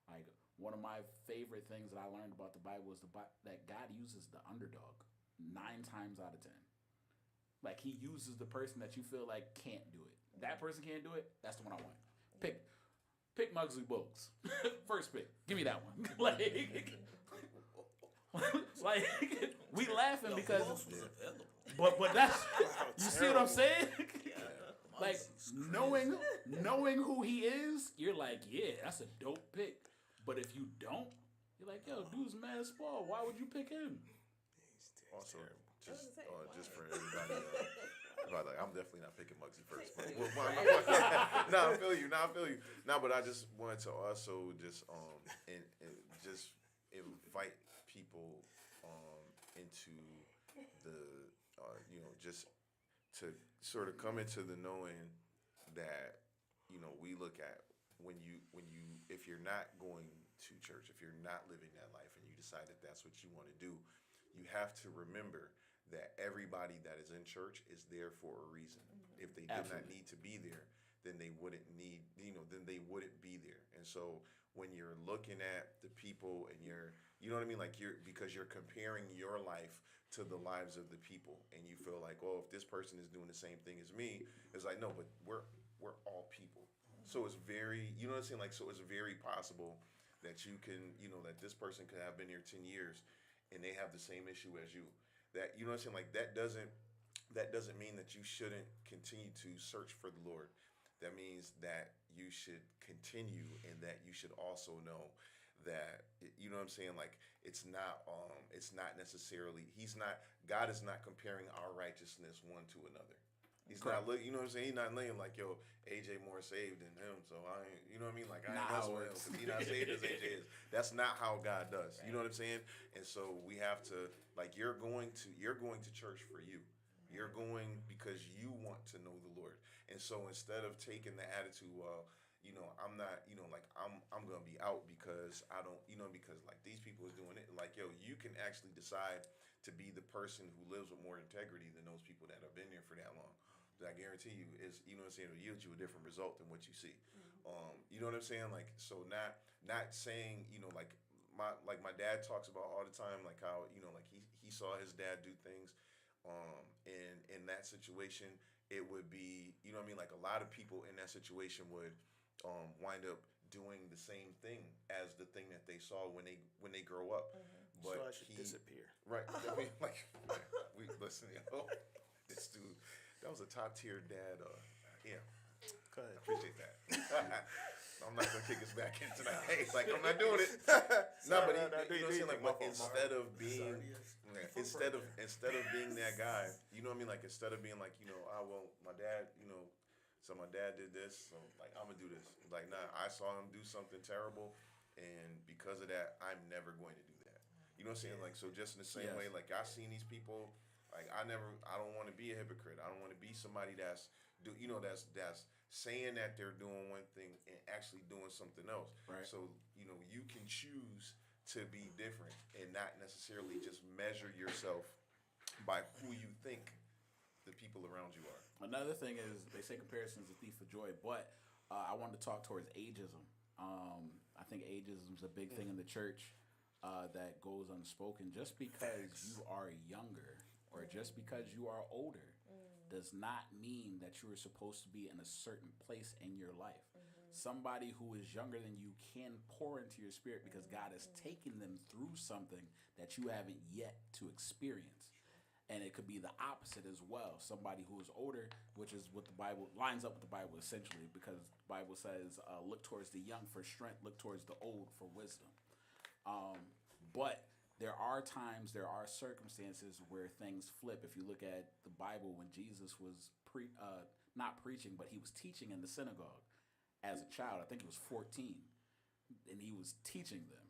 Like, one of my favorite things that I learned about the Bible is that God uses the underdog 9 times out of 10. Like, he uses the person that you feel like can't do it. That person can't do it. That's the one I want. Pick Muggsy Bogues. First pick. Give me that one. like we laughing because, Who else was available? but that's you see what I'm saying? Like, knowing who he is, you're like, yeah, that's a dope pick. But if you don't, you're like, yo, dude's mad as ball. Why would you pick him? Also, I was gonna say, just why? for everybody, like, I'm definitely not picking Muggsy first. But, I feel you. No, but I just wanted to also just and just invite people into the just to sort of come into the knowing that, you know, we look at when you if you're not going to church, if you're not living that life and you decide that that's what you want to do, you have to remember that everybody that is in church is there for a reason. If they did not Absolutely. need to be there, then they wouldn't need, then they wouldn't be there. And so when you're looking at the people and you know what I mean, like because you're comparing your life to the lives of the people, and you feel like, oh, if this person is doing the same thing as me, it's like, no, but we're all people. So it's very, you know what I'm saying? Like, so it's very possible that you can, that this person could have been here 10 years and they have the same issue as you. That, you know what I'm saying? Like, that doesn't mean that you shouldn't continue to search for the Lord. That means that you should continue, and that you should also know that, you know what I'm saying? Like, it's not necessarily, God is not comparing our righteousness one to another. He's not look, you know what I'm saying? He's not laying like, yo, AJ more saved than him, so I ain't, you know what I mean? Like, I ain't Not how messing it with him works. because he's not saved as AJ is. That's not how God does. You know what I'm saying? And so we have to, like, you're going to church for you. You're going because you want to know the Lord. And so instead of taking the attitude, well, I'm not, like, I'm gonna be out because I don't, because like these people is doing it. Like, yo, you can actually decide to be the person who lives with more integrity than those people that have been there for that long. I guarantee you, is, you know what I'm saying, it'll yield you a different result than what you see. You know what I'm saying? Like, so not saying, like my dad talks about all the time, like how, like he saw his dad do things. And in that situation, it would be, you know what I mean? Like, a lot of people in that situation would wind up doing the same thing as the thing that they saw when they grow up. But So I should disappear. right? I mean, like, we listen, this dude, that was a top tier dad. Yeah, Go ahead. appreciate that. I'm not gonna kick us back in tonight. Hey, like, I'm not doing it. No, but you know what I'm saying? Like, but instead of being, instead of being that guy, you know what I mean? Like, instead of being like, well, my dad, so my dad did this, so like I'm gonna do this. Like, nah, I saw him do something terrible, and because of that, I'm never going to do that. You know what I'm saying? Like, so just in the same Yes. way, like, I've seen these people. Like, I don't want to be a hypocrite. I don't want to be somebody that's saying that they're doing one thing and actually doing something else. Right. So, you can choose to be different and not necessarily just measure yourself by who you think the people around you are. Another thing is they say comparison is a thief of joy, but I wanted to talk towards ageism. I think ageism is a big thing in the church that goes unspoken. Just because you are younger or just because you are older does not mean that you are supposed to be in a certain place in your life. Somebody who is younger than you can pour into your spirit because God has taken them through something that you haven't yet to experience. And it could be the opposite as well. Somebody who is older, which is what the Bible lines up with the Bible essentially, because the Bible says, look towards the young for strength, look towards the old for wisdom. But there are times, there are circumstances where things flip. If you look at the Bible, when Jesus was not preaching, but he was teaching in the synagogue as a child. I think he was 14, and he was teaching them.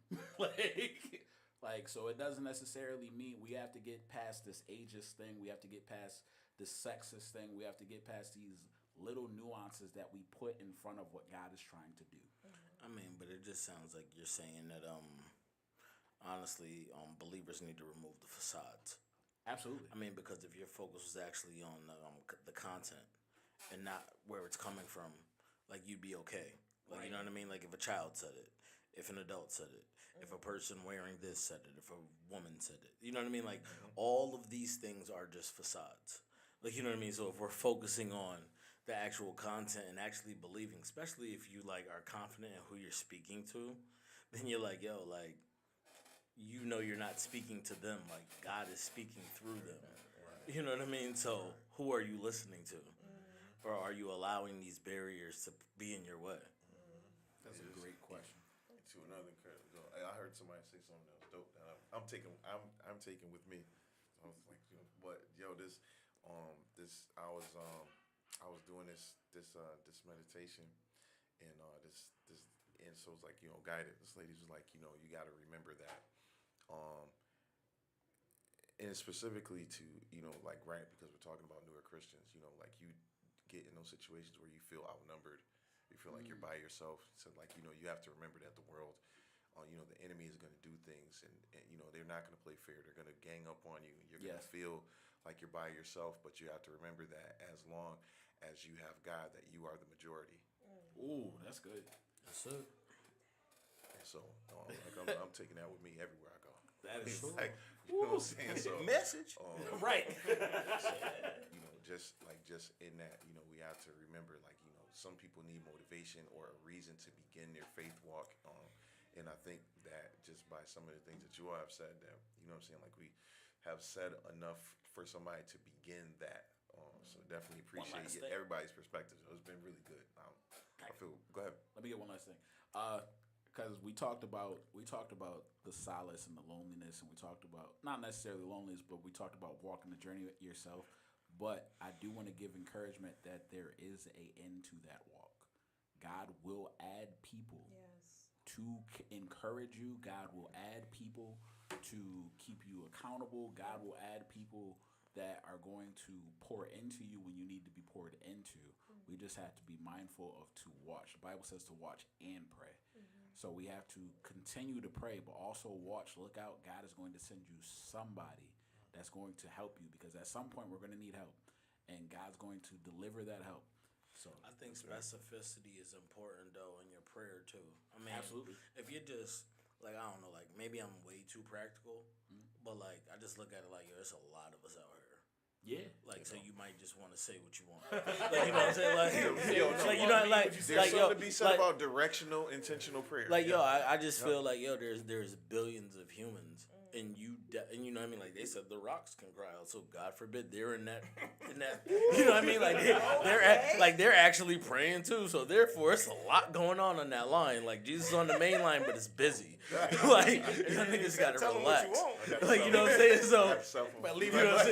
So it doesn't necessarily mean we have to get past this ageist thing. We have to get past this sexist thing. We have to get past these little nuances that we put in front of what God is trying to do. I mean, but it just sounds like you're saying that honestly, believers need to remove the facades. Absolutely. I mean, because if your focus was actually on the content and not where it's coming from, like, you'd be okay. Like, you know what I mean? Like, if a child said it, if an adult said it, if a person wearing this said it, if a woman said it, you know what I mean? Like, all of these things are just facades. Like, you know what I mean? So if we're focusing on the actual content and actually believing, especially if you, like, are confident in who you're speaking to, then you're like, yo, like, you know you're not speaking to them, like God is speaking through them. You know what I mean? So who are you listening to? Or are you allowing these barriers to be in your way? That's a great question. To another, I heard somebody say something that was dope that I'm taking with me. I was like, but yo, I was doing this meditation, and and so it's like, guided. This lady was like, you got to remember that and specifically to, like, right, because we're talking about newer Christians, like you get in those situations where you feel outnumbered, you feel like you're by yourself. So, like, you have to remember that the world, the enemy is going to do things, and they're not going to play fair. They're going to gang up on you. You're going to feel like you're by yourself, but you have to remember that as long as you have God, that you are the majority. Ooh, that's good. That's it. And so, I'm taking that with me everywhere I go. That is true. Like, you know what I'm saying? So, Message. Right. just in that, we have to remember, like, some people need motivation or a reason to begin their faith walk. And I think that just by some of the things that you all have said, that, like, we have said enough for somebody to begin that. So definitely appreciate last thing. everybody's perspective. It's been really good. I feel. Go ahead. Let me get one last thing. Because we talked about the solace and the loneliness, and we talked about not necessarily loneliness, but we talked about walking the journey yourself. But I do want to give encouragement that there is a end to that walk. God will add people to encourage you. God will add people to keep you accountable. God will add people that are going to pour into you when you need to be poured into. We just have to be mindful of to watch. The Bible says to watch and pray. So we have to continue to pray, but also watch, look out. God is going to send you somebody that's going to help you, because at some point we're going to need help, and God's going to deliver that help. So I think specificity is important though in your prayer too. I mean, absolutely. If you just like, I don't know, like maybe I'm way too practical, but like I just look at it like, yo, there's a lot of us out here. Yeah. Like, so you might just want to say what you want. Like, you know what I'm saying? Like, like you know, like, There's like something yo, to be said like, about directional, intentional prayer. like yo, I just feel like yo, there's billions of humans, and and you know what I mean. Like they said, the rocks can cry out. So God forbid they're in that, you know what I mean? Like they're actually praying too. So therefore, it's a lot going on that line. Like Jesus is on the main line, but it's busy. Like you niggas gotta Tell 'em what you relax. want. Like you know what I'm saying? So. But You know what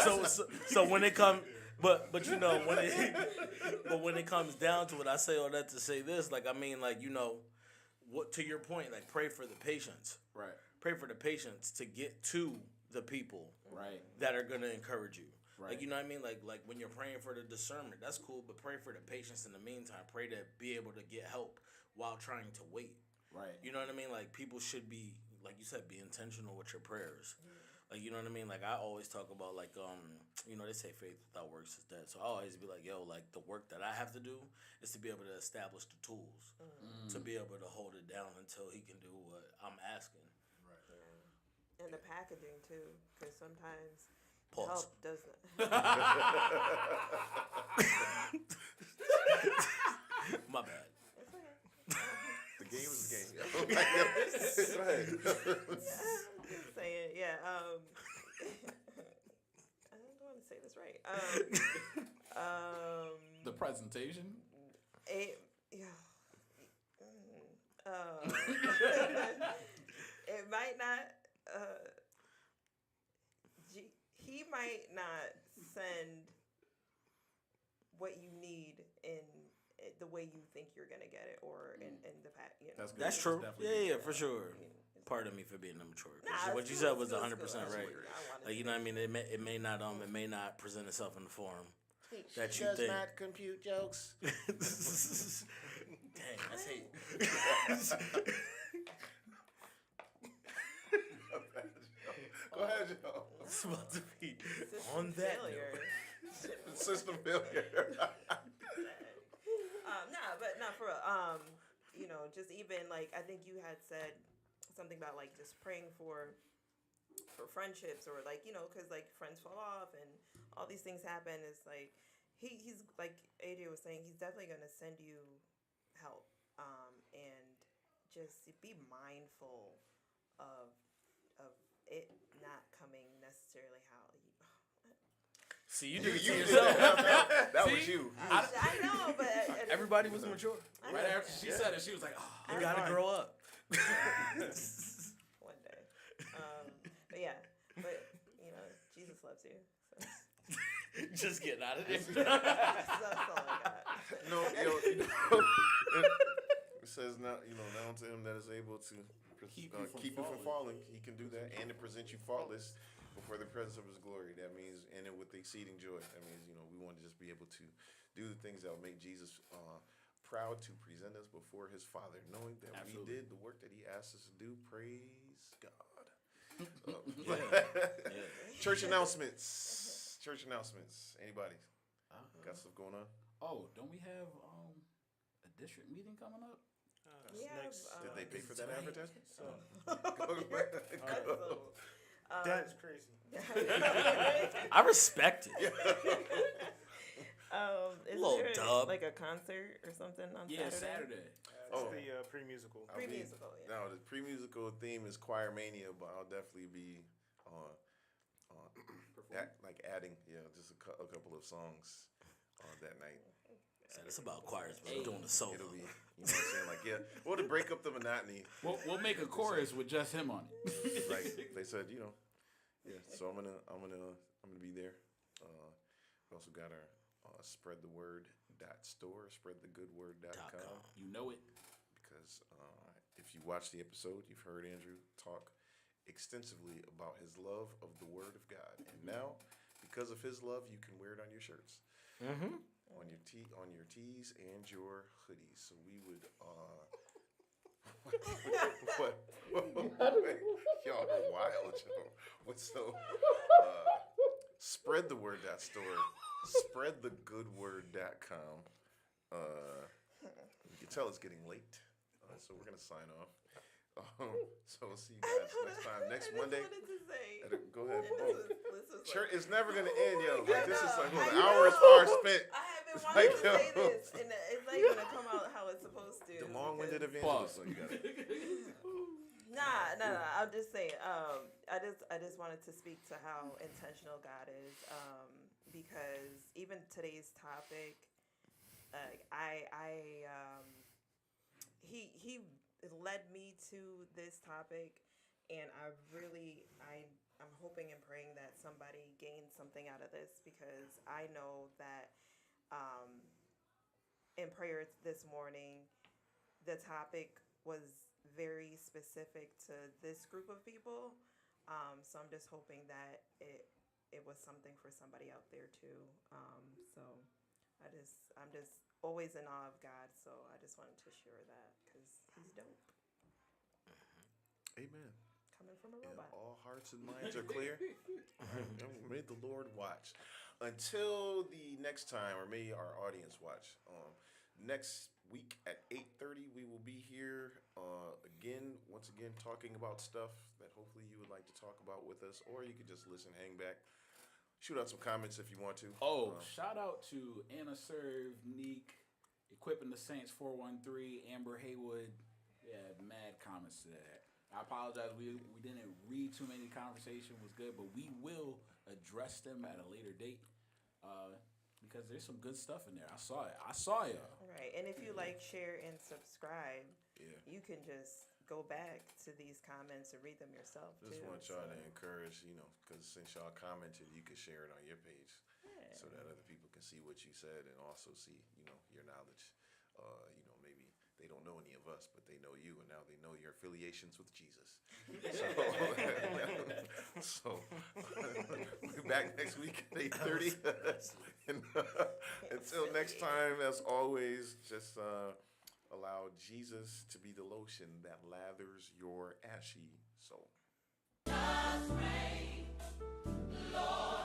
I'm saying? So when it comes, but you know when it comes down to it, I say all that to say this. Like I mean, like what to your point, like pray for the patience. Right. Pray for the patience to get to the people. Right. That are gonna encourage you. Right. Like you know what I mean? Like when you're praying for the discernment, that's cool. But pray for the patience in the meantime. Pray to be able to get help while trying to wait. Right. You know what I mean? Like people should be, like you said, be intentional with your prayers. Like, you know what I mean? Like, I always talk about, like, they say faith without works is dead. So I always be like, yo, like, the work that I have to do is to be able to establish the tools to be able to hold it down until he can do what I'm asking. And the packaging too, because sometimes Pause. help doesn't. My bad. It's okay. The game is the game. Go ahead. I'm just saying, yeah. I don't want to say this right. The presentation. It might not. He might not send what you need in the way you think you're gonna get it, or in the pack. That's good. That's true. definitely Yeah, for sure. Pardon me for being immature. 'Cause Nah, what it's you cool, said was it's cool, 100% it's cool. right. I wanted Like, you to- know what I mean? It may not present itself in the form that you Does think. not compute jokes. Dang, that's hate. Go ahead, Joe. It's about to be System on that failure. note. System failure. Nah, but not for real. Just even like I think you had said something about like just praying for friendships, or like because like friends fall off and all these things happen. It's like he's like AJ was saying, he's definitely gonna send you help, and just be mindful of it not coming necessarily how you. See, you did it to You did yourself. that was you. I know, but Everybody was mature. Right after she said it, she was like, "Oh, You gotta grow up. one day. But yeah, Jesus loves you. So. Just getting out of there. That's all I got. No, it says now to him that is able to Keep keep you you from from falling. He can do that, and to present you faultless before the presence of His glory. That means, and it with exceeding joy. That means, we want to just be able to do the things that will make Jesus proud to present us before His Father, knowing that Absolutely. we did the work that He asked us to do. Praise God. Yeah. Church announcements. Church announcements. Anybody got stuff going on? Oh, don't we have a district meeting coming up? We have, Next. Did they pay for that tonight. advertisement? So So, that's crazy. I respect it. is Little there dub. like a concert or something on Yeah, Saturday? Saturday. It's Oh. the pre-musical. I'll be- Pre-musical, yeah. Now the pre-musical theme is Choir Mania, but I'll definitely be adding just a couple of songs that night. It's about choirs, but I'm doing the solo. It'll be, what I'm saying, well, to break up the monotony, We'll make a chorus with just him on it. like they said, So I'm gonna be there. We also got our spreadtheword.store, spreadthegoodword.com. You know it. Because if you watch the episode, you've heard Andrew talk extensively about his love of the Word of God, and now because of his love, you can wear it on your shirts, on your tees and your hoodies. So we would y'all are wild, yo. So spreadtheword.store, spreadthegoodword.com. You can tell it's getting late, so we're gonna sign off. So we'll see you guys next time, next Monday. I just wanted to say. Go ahead. This was Church, it's never gonna end, yo. I This is know, like I an hour is know. far spent. I have been It's wanting like, to say yo. this, and it's not even gonna come out how it's supposed to. The long-winded because- evangelist. So you got it. Nah. I'll just say, I just wanted to speak to how intentional God is, because even today's topic, he led me to this topic, and I'm hoping and praying that somebody gains something out of this, because I know that, in prayer this morning, the topic was very specific to this group of people. So I'm just hoping that it was something for somebody out there too. So I'm just always in awe of God. So I just wanted to share that because he's dope. Amen. Coming from a And robot. all hearts and minds are clear. May the Lord watch. Until the next time, or may our audience watch. Next week at 8:30, we will be here once again, talking about stuff that hopefully you would like to talk about with us, or you could just listen, hang back, shoot out some comments if you want to. Shout out to Anna Serve, Neek, Equipping the Saints 413, Amber Haywood. Yeah, mad comments to that. I apologize. We didn't read too many. Conversation was good, but we will address them at a later date. Because there's some good stuff in there. I saw it. Y'all. Right. And if you like, share, and subscribe, Yeah. you can just go back to these comments and read them yourself Just too. want y'all to encourage, because since y'all commented, you can share it on your page, Yeah. so that other people can see what you said and also see, your knowledge. Maybe they don't know any of us, but they know you, and now they know your affiliations with Jesus. So we'll be back next week at 8:30. And until next time, as always, just allow Jesus to be the lotion that lathers your ashy soul. Just reign, Lord.